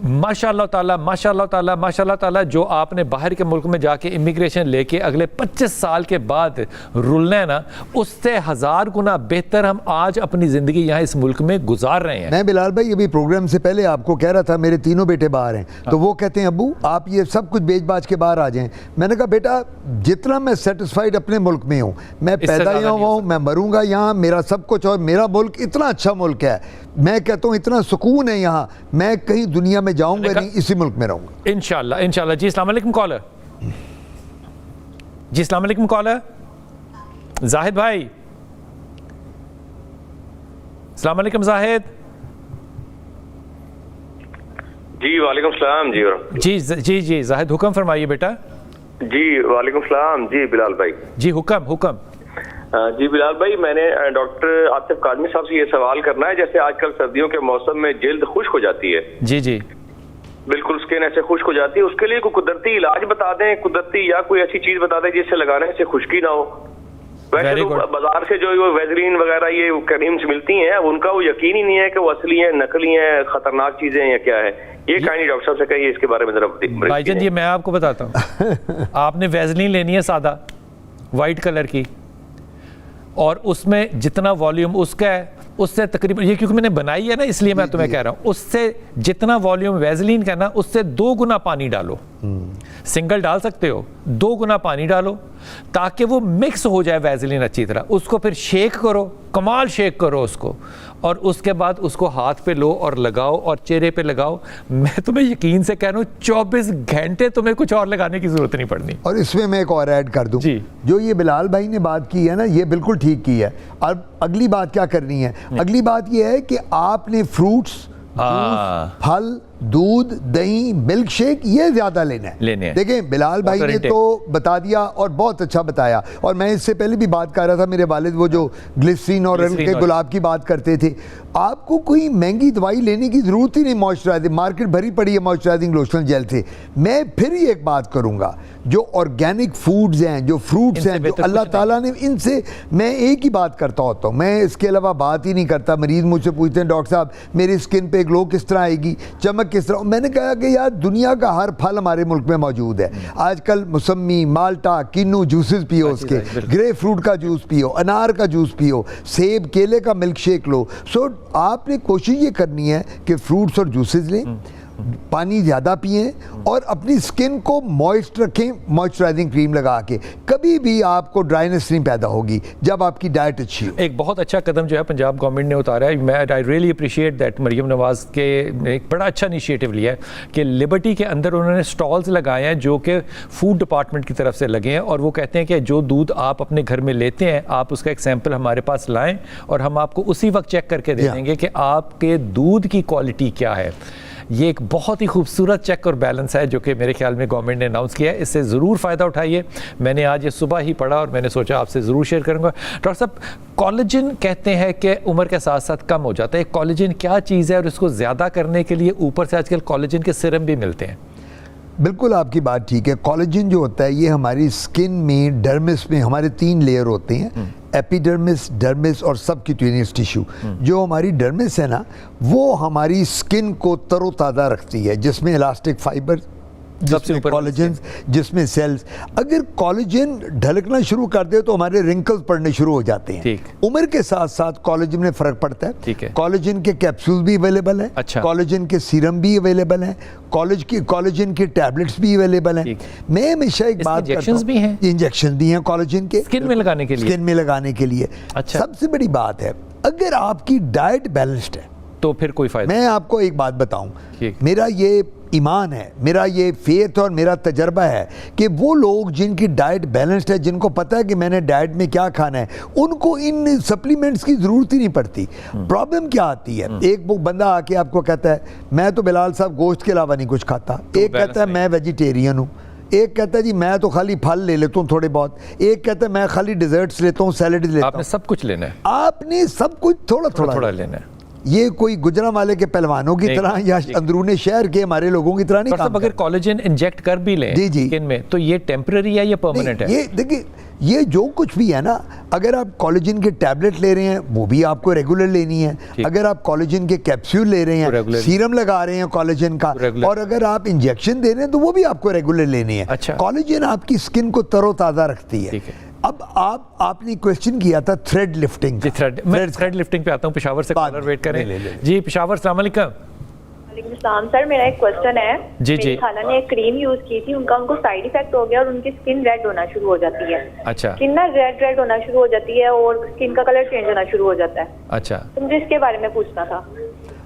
ماشاء اللہ تعالیٰ, ماشاء اللہ تعالیٰ, ماشاء اللہ تعالیٰ. جو آپ نے باہر کے ملک میں جا کے امیگریشن لے کے اگلے 25 سال کے بعد رولنا ہے نا, اس سے 1000 گنا بہتر ہم آج اپنی زندگی یہاں اس ملک میں گزار رہے ہیں. میں بلال بھائی ابھی پروگرام سے پہلے آپ کو کہہ رہا تھا, میرے تینوں بیٹے باہر ہیں, تو وہ کہتے ہیں ابو آپ یہ سب کچھ بیچ باچ کے باہر آ جائیں. میں نے کہا بیٹا جتنا میں سیٹسفائیڈ اپنے ملک میں ہوں, میں پیدا یہاں ہوا ہوں, میں مروں گا یہاں, میرا سب کچھ, اور میرا ملک اتنا اچھا ملک ہے, میں کہتا ہوں اتنا سکون ہے یہاں, میں کہیں دنیا میں جاؤں گا نہیں, اسی ملک میں رہوں گا انشاءاللہ. انشاءاللہ. جی السلام علیکم کالر. جی السلام علیکم کالر. زاہد بھائی, السلام علیکم زاہد. جی وعلیکم السلام. جی جی زاہد حکم فرمائیے بیٹا. جی وعلیکم السلام. جی بلال بھائی. جی حکم. جی بلال بھائی, میں نے ڈاکٹر عاطف کاظمی صاحب سے یہ سوال کرنا ہے. جیسے آج کل سردیوں کے موسم میں جلد خشک ہو جاتی ہے. جی بالکل اسکن ایسے خشک ہو جاتی ہے, اس کے لیے کوئی قدرتی علاج بتا دیں, قدرتی یا کوئی ایسی چیز بتا دیں جس سے لگانے سے خشکی نہ ہو. ویسے تو بازار سے جو ویزلین وغیرہ یہ کریمز ملتی ہیں, ان کا وہ یقین ہی نہیں ہے کہ وہ اصلی ہیں, نقلی ہیں, خطرناک چیزیں ہیں یا کیا ہے. یہ کہانی ڈاکٹر صاحب سے کہیے, اس کے بارے میں ذرا بھائی جان. یہ میں آپ کو بتاتا ہوں. آپ نے ویزلین لینی ہے سادہ وائٹ کلر کی, اور اس میں جتنا والیوم اس کا ہے اس سے تقریباً, یہ کیونکہ میں نے بنائی ہے نا اس لیے میں تمہیں کہہ رہا ہوں, اس سے جتنا والیوم ویزلین کا نا, اس سے 2 گنا پانی ڈالو. سنگل ڈال سکتے ہو, 2 گنا پانی ڈالو تاکہ وہ مکس ہو جائے ویزلین اچھی طرح. اس کو پھر شیک کرو, کمال شیک کرو اس کو, اور اس کے بعد اس کو ہاتھ پہ لو اور لگاؤ اور چہرے پہ لگاؤ. میں تمہیں یقین سے کہہ رہا ہوں 24 گھنٹے تمہیں کچھ اور لگانے کی ضرورت نہیں پڑنی. اور اس میں ایک اور ایڈ کر دوں, جی جو یہ بلال بھائی نے بات کی ہے نا, یہ بالکل ٹھیک کی ہے. اب اگلی بات کیا کرنی ہے, اگلی بات یہ ہے کہ آپ نے فروٹس, پھل, دودھ, دہی, ملک شیک یہ زیادہ لینا ہے. دیکھیں بلال بھائی نے تو بتا دیا اور بہت اچھا بتایا, اور میں اس سے پہلے بھی بات کر رہا تھا, میرے والد وہ جو گلیسرین اور کے گلاب کی بات کرتے تھے. آپ کو کوئی مہنگی دوائی لینے کی ضرورت ہی نہیں. موئسچرائزنگ مارکیٹ بھری پڑی ہے موئسچرائزنگ لوشن جیل سے. میں پھر ہی ایک بات کروں گا, جو آرگینک فوڈز ہیں, جو فروٹس ہیں, جو اللہ تعالیٰ نے, ان سے میں ایک ہی بات کرتا ہوتا ہوں, میں اس کے علاوہ بات ہی نہیں کرتا. مریض مجھ سے پوچھتے ہیں ڈاکٹر صاحب میری اسکن پہ گلو کس طرح آئے گی, چمک کس طرح. میں نے کہا کہ یار دنیا کا ہر پھل ہمارے ملک میں موجود ہے. آج کل موسمی, مالٹا, کینو جوسز پیو, اس کے گرے فروٹ کا جوس پیو, انار کا جوس پیو, سیب کیلے کا ملک شیک لو. سو آپ نے کوشش یہ کرنی ہے کہ فروٹس اور جوسز لیں, پانی زیادہ پئیں اور اپنی سکن کو موئسٹ رکھیں موئسچرائزنگ کریم لگا کے. کبھی بھی آپ کو ڈرائنس نہیں پیدا ہوگی جب آپ کی ڈائٹ اچھی ہو. ایک بہت اچھا قدم جو ہے پنجاب گورنمنٹ نے اتارا ہے, میں I really appreciate that. Maryam Nawaz کے ایک بڑا اچھا انیشیٹو لیا ہے کہ لبرٹی کے اندر انہوں نے اسٹالز لگائے ہیں جو کہ فوڈ ڈپارٹمنٹ کی طرف سے لگے ہیں, اور وہ کہتے ہیں کہ جو دودھ آپ اپنے گھر میں لیتے ہیں آپ اس کا ایک سیمپل ہمارے پاس لائیں اور ہم آپ کو اسی وقت چیک کر کے دے دیں گے کہ آپ کے دودھ کی کوالٹی کیا ہے. یہ ایک بہت ہی خوبصورت چیک اور بیلنس ہے جو کہ میرے خیال میں گورنمنٹ نے اناؤنس کیا ہے. اس سے ضرور فائدہ اٹھائیے. میں نے آج یہ صبح ہی پڑھا اور میں نے سوچا آپ سے ضرور شیئر کروں گا. ڈاکٹر صاحب, کولیجن کہتے ہیں کہ عمر کے ساتھ ساتھ کم ہو جاتا ہے. کولیجن کیا چیز ہے اور اس کو زیادہ کرنے کے لیے اوپر سے آج کل کولیجن کے سیرم بھی ملتے ہیں؟ بالکل آپ کی بات ٹھیک ہے. کولیجن جو ہوتا ہے یہ ہماری سکن میں ڈرمس میں ہمارے 3 لیئر ہوتے ہیں, ایپیڈرمس, ڈرمس اور سب کیوٹینیس ٹیشو. جو ہماری ڈرمس ہے نا وہ ہماری سکن کو تر و تازہ رکھتی ہے, جس میں الاسٹک فائبر, جس میں کولیجن, جس میں سیلز. اگر کولیجن ڈھلکنا شروع کر دے تو ہمارے رنکلز پڑنے شروع ہو جاتے ہیں. عمر کے ساتھ ساتھ کولیجن میں فرق پڑتا ہے. کولیجن کے کیپسول بھی اویلیبل ہیں, کولیجن کے سیرم بھی اویلیبل ہیں, کولیجن کے ٹیبلٹس بھی اویلیبل ہیں. میں ہمیشہ ایک بات کرتا ہوں, انجیکشن بھی ہیں کولیجن کے سکن میں لگانے کے لیے. سب سے بڑی بات ہے اگر آپ کی ڈائٹ بیلنسڈ ہے تو پھر کوئی فائدہ. میں آپ کو ایک بات بتاؤں, میرا یہ ایمان ہے, میرا یہ فیتھ اور میرا تجربہ ہے کہ وہ لوگ جن کی ڈائٹ بیلنسڈ ہے, جن کو پتہ ہے کہ میں نے ڈائٹ میں کیا کھانا ہے, ان کو ان سپلیمنٹس کی ضرورت ہی نہیں پڑتی. پرابلم کیا آتی ہے, ایک بندہ آ کے آپ کو کہتا ہے میں تو بلال صاحب گوشت کے علاوہ نہیں کچھ کھاتا, ایک کہتا ہے میں ویجیٹیرین ہوں, ایک کہتا ہے جی میں تو خالی پھل لے لیتا ہوں تھوڑے بہت, ایک کہتا ہے میں خالی ڈیزرٹس لیتا ہوں, سیلڈ لیتا ہوں. آپ نے سب کچھ لینا ہے, آپ نے سب کچھ تھوڑا تھوڑا لینا ہے. یہ کوئی گجرانوالے کے پہلوانوں کی طرح یا اندرون شہر کے ہمارے لوگوں کی طرح نہیں کام کرتا. اگر کولیجن انجیکٹ کر بھی لیں سکن میں تو یہ ٹیمپرری ہے یا پرماننٹ ہے؟ یہ دیکھیں, یہ جو کچھ بھی ہے نا, اگر آپ کولیجن کے ٹیبلٹ لے رہے ہیں وہ بھی آپ کو ریگولر لینی ہے, اگر آپ کولیجن کے کیپسول لے رہے ہیں, سیرم لگا رہے ہیں کولیجن کا, اور اگر آپ انجیکشن دے رہے ہیں تو وہ بھی آپ کو ریگولر لینی ہے. کولیجن آپ کی سکن کو تر و تازہ رکھتی ہے. اب آپ نے کویسچن کیا تھا تھریڈ لفٹنگ. میں تھریڈ لفٹنگ پہ آتا ہوں, پشاور سے کالر ویٹ کریں. جی پشاور, السلام علیکم. وعلیکم السلام سر, میرا ایک کوسچن ہے. میری خالہ نے ایک کریم یوز کی تھی, ان کو سائیڈ افیکٹ ہو گیا اور ان کی اسکن ریڈ ہونا شروع ہو جاتی ہے. اچھا, اسکن نا ریڈ ہونا شروع ہو جاتی ہے اور اسکن کا کلر چینج ہونا شروع ہو جاتا ہے. اچھا, تو مجھے اس کے بارے میں پوچھنا تھا.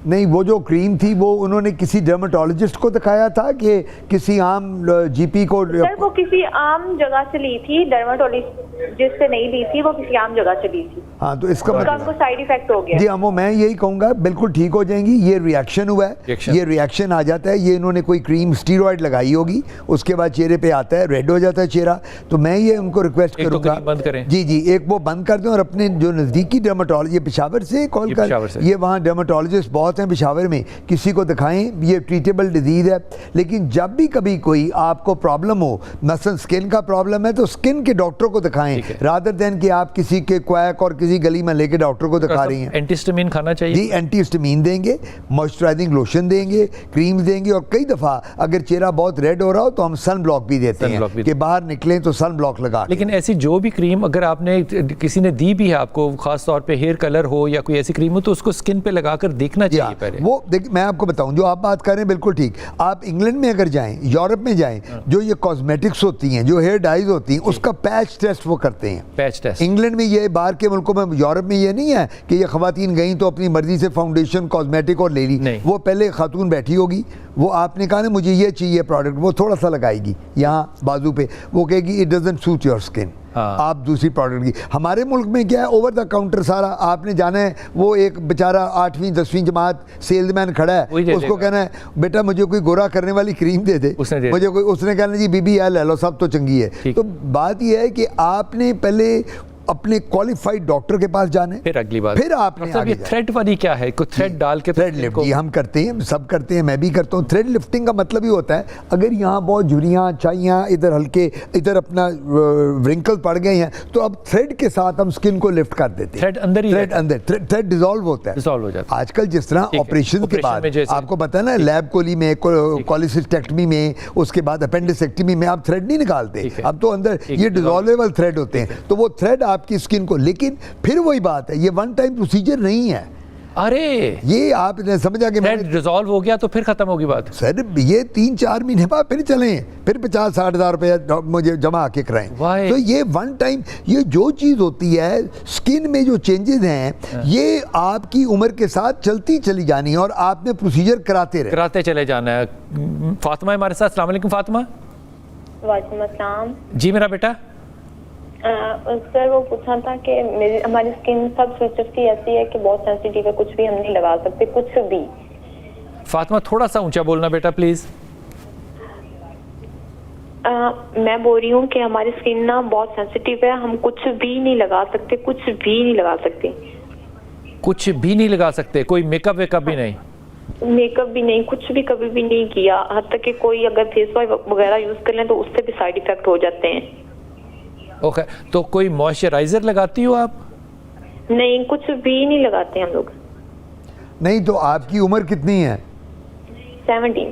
نہیں, وہ جو کریم تھی وہ انہوں نے کسی ڈرماٹولوجسٹ کو دکھایا تھا کہ کسی عام جی پی کو؟ سر وہ کسی عام جگہ سے لی تھی, ڈرماٹولوجسٹ سے نہیں لی تھی, وہ کسی عام جگہ سے لی تھی. ہاں تو اس کا مطلب ان کو سائیڈ ایفیکٹ ہو گیا. جی ہاں, وہ میں یہی کہوں گا بالکل ٹھیک ہو جائیں گی. یہ ریاکشن ہوا ہے, یہ ریاکشن آ جاتا ہے. یہ انہوں نے کوئی کریم اسٹیرائڈ لگائی ہوگی, اس کے بعد چہرے پہ آتا ہے, ریڈ ہو جاتا ہے چہرہ. تو میں یہ ان کو ریکویسٹ کروں گا بند کریں. جی ایک وہ بند کر دیں اور اپنے جو نزدیکی ڈرماٹولوجسٹ, یہ پشاور سے کال کر, یہ وہاں ڈرماٹولوجسٹ بہت ہیں پشاور میں, کسی کو دکھائیں. یہ ٹریٹیبل ڈیزیز ہے. لیکن جب بھی کبھی کوئی آپ کو پرابلم ہو, مثلا سکن کا پرابلم ہے, تو سکن کے ڈاکٹر کو دکھائیں رادر دین کہ آپ کسی کے کویک اور کسی گلی میں لے کے ڈاکٹر کو دکھا رہی ہیں. اینٹی ہسٹامین کھانا چاہیے. جی اینٹی ہسٹامین دیں گے, موئسچرائزنگ لوشن دیں گے, کریمز دیں گے, اور کئی دفعہ اگر چہرہ بہت ریڈ ہو رہا ہو تو ہم سن بلاک بھی دیتے ہیں کہ باہر نکلیں تو سن بلاک لگا. لیکن ایسی جو بھی کریم اگر آپ نے کسی نے دی بھی ہے آپ کو, خاص طور پہ ہیئر کلر ہو یا کوئی ایسی کریم ہو, تو اس کو سکن پہ لگا کر دیکھنا چاہیے پہلے. وہ میں آپ کو بتاؤں, جو آپ بات کر رہے ہیں بالکل ٹھیک. آپ انگلینڈ میں اگر جائیں, یورپ میں جائیں, جو یہ کاسمیٹکس ہوتی ہیں, جو ہیئر ڈائز ہوتی ہیں, اس کا پیچ ٹیسٹ وہ کرتے ہیں. پیچ ٹیسٹ انگلینڈ میں, یہ باہر کے ملکوں میں, یورپ میں یہ نہیں ہے کہ یہ خواتین گئیں تو اپنی مرضی سے فاؤنڈیشن کاسمیٹک اور لے لی. وہ پہلے خاتون بیٹھی ہوگی, وہ آپ نے کہا نا مجھے یہ چاہیے پروڈکٹ, وہ تھوڑا سا لگائے گی یہاں بازو پہ, وہ کہے گی it doesn't suit your skin, آپ دوسری پروڈکٹ کی. ہمارے ملک میں کیا ہے, اوور دا کاؤنٹر سارا. آپ نے جانا ہے, وہ ایک بیچارہ 8ویں 10ویں جماعت سیلز مین کھڑا ہے, اس کو کہنا ہے بیٹا مجھے کوئی گورا کرنے والی کریم دے دے, مجھے کوئی, اس نے کہنا جی بی بی لے لو, سب تو چنگی ہے. تو بات یہ ہے کہ آپ نے پہلے اپنے کوالیفائڈ ڈاکٹر کے پاس جانے, پھر اگلی بات. پھر آپ نے یہ تھریڈ والی کیا ہے, کوئی تھریڈ ڈال کے تھریڈ لفٹ, یہ ہم کرتے ہیں, سب کرتے ہیں, میں بھی کرتا ہوں. تھریڈ لفٹنگ کا مطلب ہی ہوتا ہے اگر یہاں بہت جھریاں چائیاں, ادھر ہلکے, ادھر اپنا ورنکل پڑ گئے ہیں, تو اب تھریڈ کے ساتھ ہم سکن کو لفٹ کر دیتے ہیں. تھریڈ اندر ہی, تھریڈ اندر, تھریڈ ڈیزالو ہوتا ہے, ڈیزالو ہو جاتا ہے. آج کل جس طرح آپریشن کے بعد آپ کو پتہ ہے نا, لیب کولی میں, کولسسٹیکٹمی میں, اس کے بعد اپینڈسیکٹمی میں آپ تھریڈ نہیں نکالتے, اب تو اندر یہ ڈیزالویبل تھریڈ ہوتے ہیں. تو وہ تھریڈ آپ کی سکن کو, لیکن پھر وہی بات ہے, یہ ون ٹائم پروسیجر نہیں ہے. ارے یہ آپ نے سمجھا کہ میں ریزالو ہو گیا تو پھر ختم ہوگی بات. سر یہ 3-4 مہینے بعد پھر چلیں, پھر 50-60 ہزار روپیہ مجھے جمع کے کرائیں. تو یہ ون ٹائم, یہ جو چیز ہوتی ہے سکن میں جو چینجز ہیں یہ آپ کی عمر کے ساتھ چلتی چلی جانی ہے, اور آپ نے پروسیجر کراتے چلے جانا ہے. فاطمہ ہمارے ساتھ. السلام علیکم فاطمہ. وعلیکم السلام. جی میرا بیٹا. سر وہ پوچھنا تھا کہ ہماری اسکن سب فیچرز کی ایسی ہے کہ بہت سینسیٹیو ہے, کچھ بھی ہم نہیں لگا سکتے, کچھ بھی. فاطمہ تھوڑا سا اونچا بولنا بیٹا پلیز. میں بول رہی ہوں کہ ہماری اسکن نا بہت سینسیٹیو ہے, ہم کچھ بھی نہیں لگا سکتے, کچھ بھی نہیں لگا سکتے. کچھ بھی نہیں لگا سکتے, کوئی میک اپ ویک اپ بھی نہیں؟ میک اپ بھی نہیں, کچھ بھی کبھی بھی نہیں کیا. حتیٰ کہ کوئی اگر فیس واش وغیرہ یوز کر لیں تو اس سے بھی سائیڈ ایفیکٹ ہو جاتے ہیں. اوکے, تو کوئی موئسچرائزر لگاتی ہو آپ؟ نہیں, کچھ بھی نہیں لگاتے ہم لوگ. نہیں تو آپ کی عمر کتنی ہے؟ 17.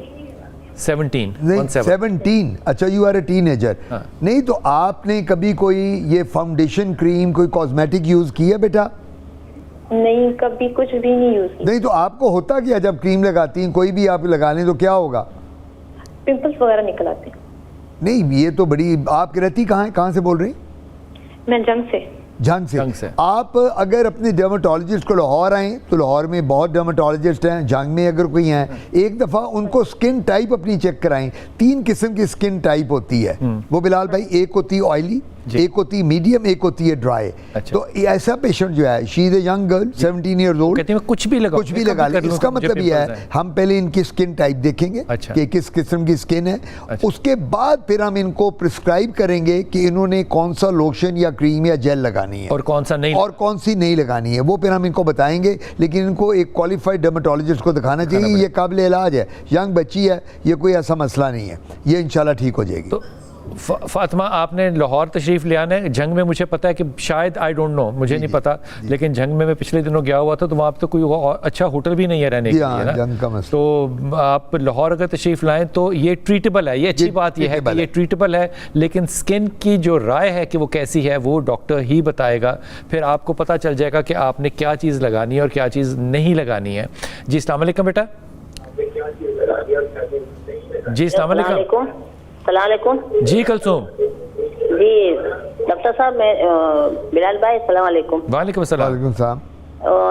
اچھا, you are a teenager. نہیں تو آپ نے کبھی کوئی یہ فاؤنڈیشن کریم کوئی کاسمیٹک یوز کی ہے بیٹا؟ نہیں, کبھی کچھ بھی نہیں یوز کی. نہیں تو آپ کو ہوتا کیا جب کریم لگاتی ہیں, کوئی بھی آپ لگا لیں تو کیا ہوگا؟ پمپلس وغیرہ نکل آتے ہیں. نہیں یہ تو بڑی, آپ رہتی کہاں ہے, کہاں سے بول رہی؟ میں جنگ سے. جنگ سے. آپ اگر اپنے ڈرماٹولوجسٹ کو لاہور آئیں تو لاہور میں بہت ڈرماٹولوجسٹ ہیں, جنگ میں اگر کوئی ہیں, ایک دفعہ ان کو سکن ٹائپ اپنی چیک کرائیں. 3 قسم کی سکن ٹائپ ہوتی ہے وہ بلال بھائی, ایک ہوتی ہے آئلی, ایک ہوتی ہے میڈیم, ایک ہوتی ہے ڈرائی. تو ایسا پیشنٹ جو ہے, she is a young girl 17 years old, کچھ بھی لگا لیں. اس کا مطلب یہ ہے ہم پہلے ان کی سکن ٹائپ دیکھیں گے کہ کس قسم کی سکن ہے, اس کے بعد پھر ہم ان کو پرسکرائب کریں گے کہ انہوں نے کون سا لوشن یا کریم یا جیل لگانی ہے اور کون سی نہیں لگانی ہے, وہ پھر ہم ان کو بتائیں گے. لیکن ان کو ایک کوالیفائڈ ڈرماٹولوجسٹ کو دکھانا چاہیے, یہ قابل علاج ہے, ینگ بچی ہے, یہ کوئی ایسا مسئلہ نہیں ہے, یہ انشاءاللہ ٹھیک ہو جائے گی. فاطمہ آپ نے لاہور تشریف لے آنا ہے. جنگ میں مجھے پتا ہے کہ شاید آئی ڈونٹ نو, مجھے نہیں پتا, لیکن جنگ میں پچھلے دنوں گیا ہوا تھا تو وہاں پہ تو کوئی اچھا ہوٹل بھی نہیں ہے رہنے کے لیے, تو آپ لاہور اگر تشریف لائیں تو یہ ٹریٹبل ہے. یہ اچھی بات یہ ہے کہ یہ ٹریٹبل ہے, لیکن سکن کی جو رائے ہے کہ وہ کیسی ہے وہ ڈاکٹر ہی بتائے گا, پھر آپ کو پتہ چل جائے گا کہ آپ نے کیا چیز لگانی ہے اور کیا چیز نہیں لگانی ہے. جی السلام علیکم بیٹا. جی السلام علیکم. السلام علیکم. جی کلثوم. جی ڈاکٹر صاحب, میں بلال بھائی السلام علیکم. وعلیکم السلام. وعلیکم السلام.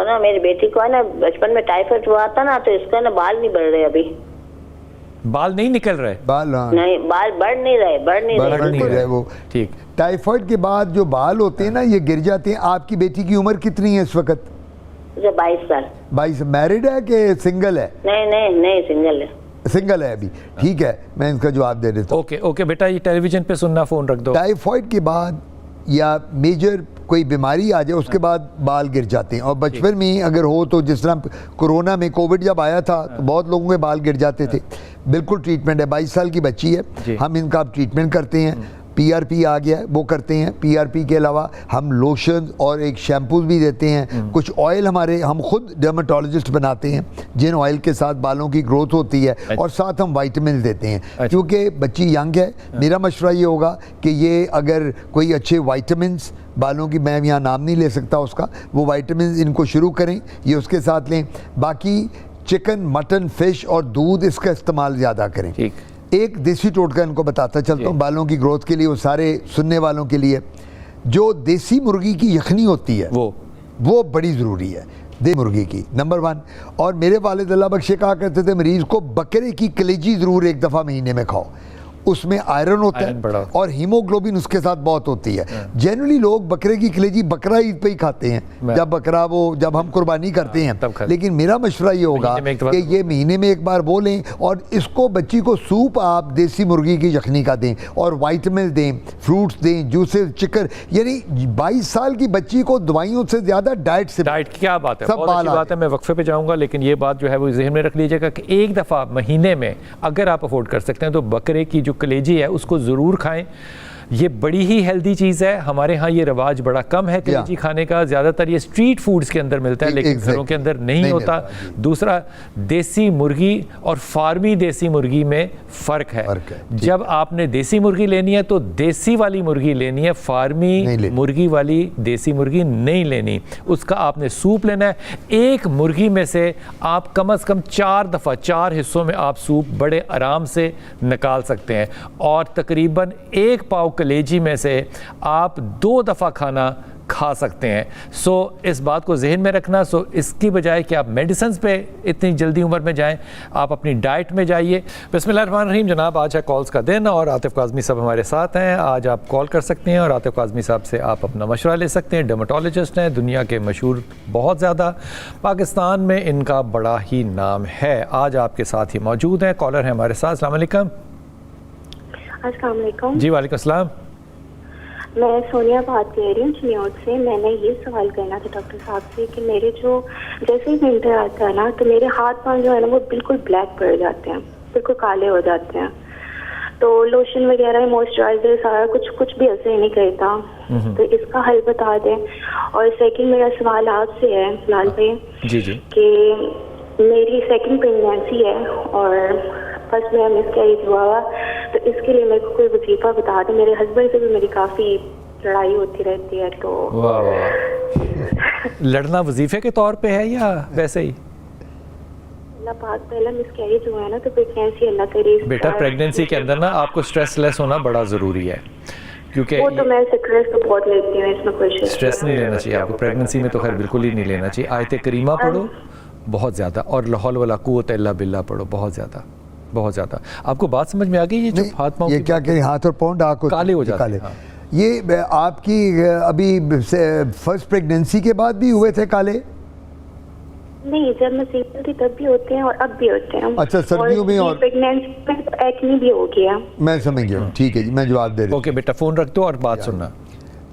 نا میری بیٹی کو ہے نا بچپن میں ٹائیفائڈ ہوا تھا نا, تو اس کا نا بال نہیں بڑھ رہے, ابھی بال نہیں نکل رہے, نہیں بال بڑھ نہیں رہے. وہ ٹھیک. ٹائیفائڈ کے بعد جو بال ہوتے ہیں نا یہ گر جاتے ہیں. آپ کی بیٹی کی عمر کتنی ہے اس وقت؟ 22 سال. 22. میرڈ ہے کہ سنگل ہے؟ نہیں سنگل ہے. سنگل ہے ابھی. ٹھیک ہے, میں اس کا جواب دے دیتا ہوں. اوکے بیٹا, یہ ٹیلی ویژن پہ سننا, فون رکھ دو. ٹائیفائڈ کے بعد یا میجر کوئی بیماری آ جائے اس کے بعد بال گر جاتے ہیں, اور بچپن میں اگر ہو تو جس طرح کورونا میں کووڈ جب آیا تھا تو بہت لوگوں کے بال گر جاتے تھے. بالکل ٹریٹمنٹ ہے. 22 سال کی بچی ہے, ہم ان کا ٹریٹمنٹ کرتے ہیں. پی آر پی آ گیا ہے وہ کرتے ہیں. پی آر پی کے علاوہ ہم لوشن اور ایک شیمپوز بھی دیتے ہیں. کچھ آئل ہمارے ہم خود ڈرماٹولوجسٹ بناتے ہیں جن آئل کے ساتھ بالوں کی گروتھ ہوتی ہے, اور ساتھ ہم وائٹامن دیتے ہیں. کیونکہ بچی ینگ ہے, میرا مشورہ یہ ہوگا کہ یہ اگر کوئی اچھے وائٹامنس بالوں کی, میں یہاں نام نہیں لے سکتا اس کا, وہ وائٹامنز ان کو شروع کریں, یہ اس کے ساتھ لیں. باقی چکن, مٹن, فش اور دودھ اس کا استعمال زیادہ کریں. ایک دیسی ٹوٹکا ان کو بتاتا چلتا ہوں بالوں کی گروتھ کے لیے, وہ سارے سننے والوں کے لیے. جو دیسی مرغی کی یخنی ہوتی ہے وہ بڑی ضروری ہے, دیسی مرغی کی, نمبر 1. اور میرے والد اللہ بخشے کہا کرتے تھے مریض کو بکرے کی کلیجی ضرور ایک دفعہ مہینے میں کھاؤ, اس میں آئرن ہوتا ہے اور ہیموگلوبن اس کے ساتھ بہت ہوتی ہے. جنرلی لوگ بکرے کی کلیجی بکرا عید پہ ہی کھاتے ہیں, جب بکرا وہ جب ہم قربانی کرتے ہیں. لیکن میرا مشورہ یہ ہوگا کہ یہ مہینے میں ایک بار وہ لیں, اور اس کو بچی کو سوپ آپ دیسی مرغی کی یخنی کا دیں, اور وائٹامن دیں, فروٹس دیں, جوسز, چکن. یعنی 22 سال کی بچی کو دوائیوں سے زیادہ ڈائٹ سے. ڈائٹ کیا بات ہے, بہت اچھی بات ہے. میں وقفے پہ جاؤں گا, لیکن یہ بات جو ہے وہ ذہن میں رکھ لیجیے گا کہ ایک دفعہ مہینے میں اگر آپ افورڈ کر سکتے ہیں تو بکرے کی جو کلیجی ہے اس کو ضرور کھائیں. یہ بڑی ہی ہیلدی چیز ہے. ہمارے ہاں یہ رواج بڑا کم ہے کلیجی کھانے کا, زیادہ تر یہ اسٹریٹ فوڈز کے اندر ملتا ہے لیکن گھروں کے اندر نہیں ہوتا. دوسرا, دیسی مرغی اور فارمی دیسی مرغی میں فرق ہے. جب آپ نے دیسی مرغی لینی ہے تو دیسی والی مرغی لینی ہے, فارمی مرغی والی دیسی مرغی نہیں لینی. اس کا آپ نے سوپ لینا ہے. ایک مرغی میں سے آپ کم از کم 4 دفعہ 4 حصوں میں آپ سوپ بڑے آرام سے نکال سکتے ہیں, اور تقریباً 1 پاؤ کلیجی میں سے آپ 2 دفعہ کھانا کھا سکتے ہیں. سو اس بات کو ذہن میں رکھنا. سو اس کی بجائے کہ آپ میڈیسنز پہ اتنی جلدی عمر میں جائیں, آپ اپنی ڈائٹ میں جائیے. بسم اللہ الرحمن الرحیم. جناب آج ہے کالز کا دن اور عاطف کاظمی صاحب ہمارے ساتھ ہیں. آج آپ کال کر سکتے ہیں اور عاطف کاظمی صاحب سے آپ اپنا مشورہ لے سکتے ہیں. ڈرماٹولوجسٹ ہیں, دنیا کے مشہور بہت زیادہ, پاکستان میں ان کا بڑا ہی نام ہے. آج آپ کے ساتھ ہی موجود ہیں, کالر ہیں ہمارے ساتھ. السلام علیکم. السلام علیکم. جی وعلیکم السلام. میں سونیا بات کر رہی ہوں چنیوٹ سے. میں نے یہ سوال کرنا تھا ڈاکٹر صاحب سے کہ میرے جو جیسے ہی ونٹر آتا ہے نا تو میرے ہاتھ پاؤں جو ہے نا وہ بالکل بلیک پڑ جاتے ہیں, بالکل کالے ہو جاتے ہیں. تو لوشن وغیرہ موئسچرائزر سارا کچھ بھی اثر نہیں کرتا. تو اس کا حل بتا دیں. اور سیکنڈ میرا سوال آپ سے ہے فلحال بھائی, کہ میری سیکنڈ پریگنینسی ہے اور فرسٹ میں مس کیریج ہوا, تو اس کے لیے میرے کو کوئی وظیفہ بتا دیں. میرے ہسبینڈ سے بھی میری کافی لڑائی ہوتی رہتی ہے. تو لڑنا وظیفے کے طور پہ ہے یا ویسے ہی؟ اللہ پاک پہلا مس کیریج ہوا ہے نا, تو پریگنینسی اللہ کرے. بیٹا پریگنینسی کے اندر نا آپ کو سٹریس لیس ہونا بڑا ضروری ہے, کیونکہ وہ تو میں سٹریس تو بہت لیتی ہوں, اس میں کوئی سٹریس نہیں لینا چاہیے آپ کو. پریگنینسی میں تو خیر بالکل ہی نہیں لینا چاہیے. آیت کریمہ پڑھو بہت زیادہ, اور لا حول ولا قوت الا باللہ پڑھو بہت زیادہ بہت زیادہ. آپ کو بات سمجھ میں آ گئی؟ یہ جو ہاتھ پاؤں یہ کیا کہ ہاتھ اور پاؤں ڈاک کالے ہو جاتے ہیں, یہ آپ کی ابھی فرسٹ پریگنینسی کے بعد بھی ہوئے تھے کالے؟ نہیں, جب میں سیزن تھی تب بھی ہوتے ہیں اور اب بھی ہوتے ہیں. اچھا, سردیوں میں اور پریگنینسی میں ایکنی بھی ہو گیا. میں سمجھ گیا. ٹھیک ہے جی, میں جواب دے رہا ہوں. اوکے بیٹا فون رکھ دو اور بات سننا.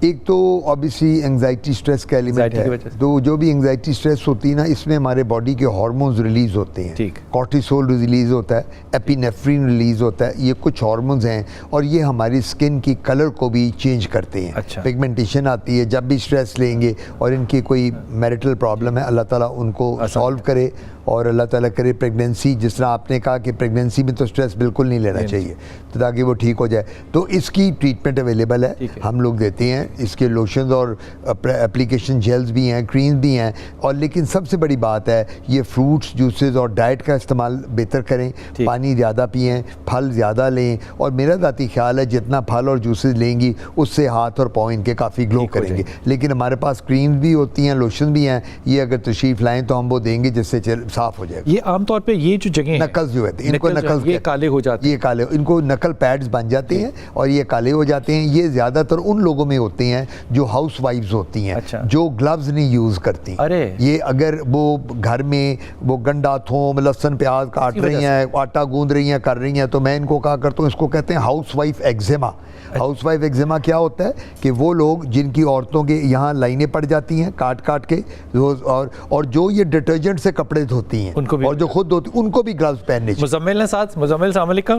ایک تو اوبیسلی انگزائٹی سٹریس کا ایلیمنٹ ہے. تو جو بھی انگزائٹی سٹریس ہوتی ہے نا, اس میں ہمارے باڈی کے ہارمونز ریلیز ہوتے ہیں. کورٹیسول ریلیز ہوتا ہے, ایپینیفرین ریلیز ہوتا ہے. یہ کچھ ہارمونز ہیں اور یہ ہماری سکن کی کلر کو بھی چینج کرتے ہیں. پگمنٹیشن آتی ہے جب بھی سٹریس لیں گے, اور ان کی کوئی میرٹل پرابلم ہے, اللہ تعالیٰ ان کو سالو کرے. اور اللہ تعالیٰ کرے پریگنینسی, جس طرح آپ نے کہا کہ پریگنینسی میں تو سٹریس بالکل نہیں لینا چاہیے, تو تاکہ وہ ٹھیک ہو جائے. تو اس کی ٹریٹمنٹ اویلیبل ہے, ہم لوگ دیتے ہیں. اس کے لوشنز اور اپلیکیشن جیلز بھی ہیں, کریمز بھی ہیں. اور لیکن سب سے بڑی بات ہے یہ فروٹس, جوسز اور ڈائٹ کا استعمال بہتر کریں. پانی زیادہ پئیں, پھل زیادہ لیں. اور میرا ذاتی خیال ہے جتنا پھل اور جوسز لیں گی اس سے ہاتھ اور پاؤں ان کے کافی گلو کریں گے. لیکن ہمارے پاس کریمز بھی ہوتی ہیں, لوشن بھی ہیں. یہ اگر تشریف لائیں تو ہم وہ دیں گے جس سے صاف ہو جائے گا. یہ عام طور پہ یہ جو جگہیں نقل جو ہوتے ہیں ان کو نقل, یہ کالے ہو جاتے ہیں, یہ کالے, ان کو نقل پیڈز بن جاتے ہیں اور یہ کالے ہو جاتے ہیں. یہ زیادہ تر ان لوگوں میں ہوتے ہیں جو ہاؤس وائفز ہوتی ہیں, جو گلوز نہیں یوز کرتی. یہ اگر وہ گھر میں وہ گنڈا, تھوم, لہسن, پیاز کاٹ رہی ہیں, آٹا گوندھ رہی ہیں, کر رہی ہیں, تو میں ان کو کہا کرتا ہوں, اس کو کہتے ہیں house wife eczema. House wife eczema کیا ہوتا ہے کہ وہ لوگ جن کی عورتوں کے یہاں لائنیں پڑ جاتی ہیں کاٹ کاٹ کے, اور جو یہ ڈٹرجنٹ سے کپڑے دھوتی ہیں اور جو خود دھوتی ان کو بھی گلوز پہننے چاہیے. مزمل نے ساتھ. مزمل السلام علیکم.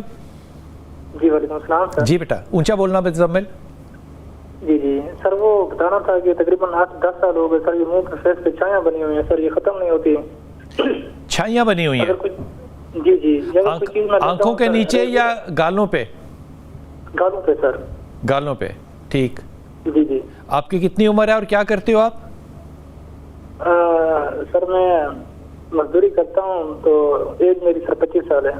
جی وعلیکم السلام سر. جی بیٹا اونچا بولنا مزمل. جی سر, وہ بتانا تھا کہ تقریباً 8-10 سال ہو گئے سر, یہ منہ کے فیس پہ چھائیاں بنی ہوئی ہیں سر, یہ ختم نہیں ہوتی. چھائیاں بنی ہوئی ہیں؟ جی. آنکھوں کے نیچے یا گالوں پہ؟ گالوں پہ سر. گالوں پہ, ٹھیک. جی. آپ کی کتنی عمر ہے اور کیا کرتے ہو آپ؟ سر میں مزدوری کرتا ہوں, تو ایج میری سر 25 سال ہے.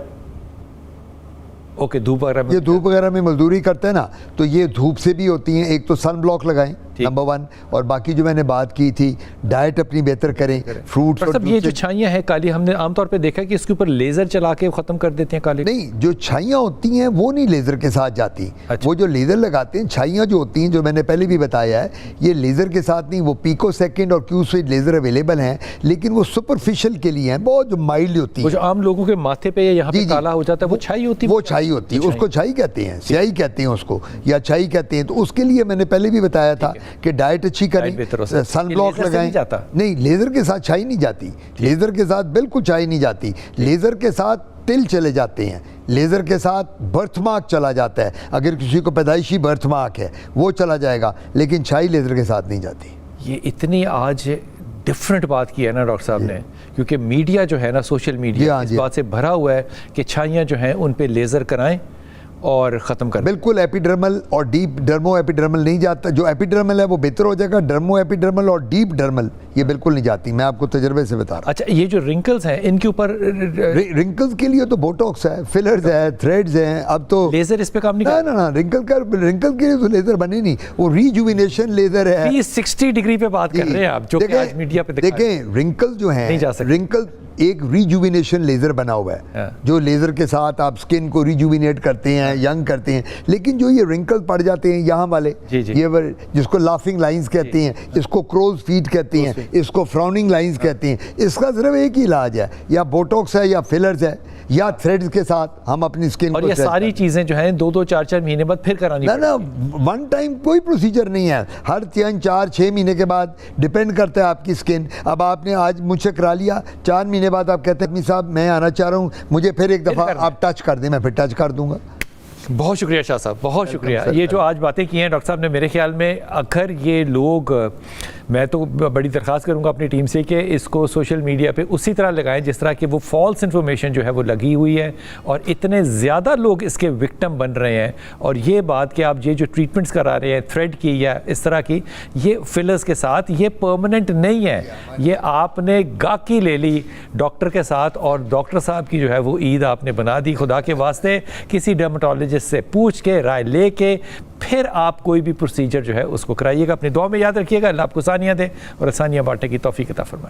اوکے, دھوپ وغیرہ میں, یہ دھوپ وغیرہ میں مزدوری کرتے ہیں نا, تو یہ دھوپ سے بھی ہوتی ہیں. ایک تو سن بلاک لگائیں نمبر 1, اور باقی جو میں نے بات کی تھی ڈائٹ اپنی بہتر کریں. فروٹس اور یہ جو چھائیاں ہیں کالی, ہم نے عام طور پہ دیکھا کہ اس کے اوپر لیزر چلا کے ختم کر دیتے ہیں کالے. نہیں, جو چھائیاں ہوتی ہیں وہ نہیں لیزر کے ساتھ جاتی. وہ جو لیزر لگاتے ہیں, چھائیاں جو ہوتی ہیں جو میں نے پہلے بھی بتایا ہے, یہ لیزر کے ساتھ نہیں. وہ پیکو سیکنڈ اور کیو سویٹ لیزر اویلیبل ہیں, لیکن وہ سپرفیشل کے لیے ہیں, بہت جو مائلڈ ہوتی ہیں. وہ جو عام لوگوں کے ماتھے پہ یا یہاں پہ کالا ہو جاتا ہے, وہ چھائی ہوتی ہے. وہ چھائی ہوتی ہے, اس کو چھائی کہتے ہیں, سیاہی کہتے ہیں اس کو, یا چھائی کہتے ہیں. تو اس کے لیے میں نے پہلے بھی بتایا تھا کہ ڈائٹ اچھی کریں, سن بلاک لگائیں. نہیں, لیزر کے ساتھ چھائی نہیں جاتی, لیزر کے ساتھ بالکل چھائی نہیں جاتی. لیزر کے ساتھ تل چلے جاتے ہیں, لیزر کے ساتھ برتھ مارک چلا جاتا ہے, اگر کسی کو پیدائشی برتھ مارک ہے وہ چلا جائے گا, لیکن چھائی لیزر کے ساتھ نہیں جاتی. یہ اتنی آج ڈفرنٹ بات کی ہے نا ڈاکٹر صاحب نے, کیونکہ میڈیا جو ہے نا, سوشل میڈیا اس بات سے بھرا ہوا ہے کہ چھائیاں جو ہیں ان پہ لیزر کرائیں اور ختم کر. بالکل ایپیڈرمل اور ڈیپ ڈرمو ایپیڈرمل نہیں جاتا. جو ایپیڈرمل ہے وہ بہتر ہو جائے گا, ڈرمو ایپیڈرمل اور ڈیپ ڈرمل یہ بالکل نہیں جاتی, میں آپ کو تجربے سے بتا رہا ہوں. اچھا, یہ جو رنکلز ہیں ان کے اوپر, رنکلز کے لیے تو بوٹاکس ہے, فلرز ہے, تھریڈز ہیں. اب تو لیزر اس پہ کام نہیں کرتا. نا رنکل کے لیے تو لیزر بنے نہیں, وہ ریجوینیشن لیزر ہے. 360 ڈگری پہ بات کر رہے ہیں آپ, جو کہ آج میڈیا پہ دیکھیں رنکل جو ہیں, رنکل ایک ریجوینیشن لیزر بنا ہوا ہے, جو لیزر کے ساتھ آپ سکن کو ریجوینیٹ کرتے ہیں, ینگ کرتے ہیں. لیکن جو یہ رنکل پڑ جاتے ہیں یہاں والے, یہ جس کو لافنگ لائنز کہتے ہیں, اس کو کروز فیٹ کہتے ہیں, اس کو فراؤننگ لائنز کہتے ہیں, اس کا صرف ایک ہی علاج ہے, یا بوٹاکس ہے یا فلرز ہے یا تھریڈز کے ساتھ ہم اپنی سکن کو. اور یہ ساری چیزیں جو ہیں 2-2 4-4 مہینے بعد پھر کرانی پڑتی ہیں. نا ون ٹائم کوئی پروسیجر نہیں ہے, ہر 3-4-6 مہینے کے بعد ڈیپینڈ کرتا ہے آپ کی سکن. اب آپ نے آج مجھ سے کرا لیا, 4 مہینے بعد آپ کہتے ہیں صاحب میں آنا چاہ رہا ہوں, مجھے پھر ایک دفعہ آپ ٹچ کر دیں, میں پھر ٹچ کر دوں گا. بہت شکریہ شاہ صاحب, بہت شکریہ. یہ جو آج باتیں کی ہیں ڈاکٹر صاحب نے, میرے خیال میں اگر یہ لوگ, میں تو بڑی درخواست کروں گا اپنی ٹیم سے کہ اس کو سوشل میڈیا پہ اسی طرح لگائیں جس طرح کہ وہ فالس انفارمیشن جو ہے وہ لگی ہوئی ہے, اور اتنے زیادہ لوگ اس کے وکٹم بن رہے ہیں. اور یہ بات کہ آپ یہ جو ٹریٹمنٹس کرا رہے ہیں تھریڈ کی یا اس طرح کی, یہ فلرز کے ساتھ, یہ پرماننٹ نہیں ہے. یہ آپ نے گاکی لے لی ڈاکٹر کے ساتھ, اور ڈاکٹر صاحب کی جو ہے وہ عید آپ نے بنا دی. خدا کے واسطے کسی ڈرماٹولوجسٹ سے پوچھ کے, رائے لے کے, پھر آپ کوئی بھی پروسیجر جو ہے اس کو کرائیے گا. اپنی دعا میں یاد رکھیے گا. اللہ آپ کو آسانیاں دے اور آسانیاں بانٹنے کی توفیق عطا فرمائے.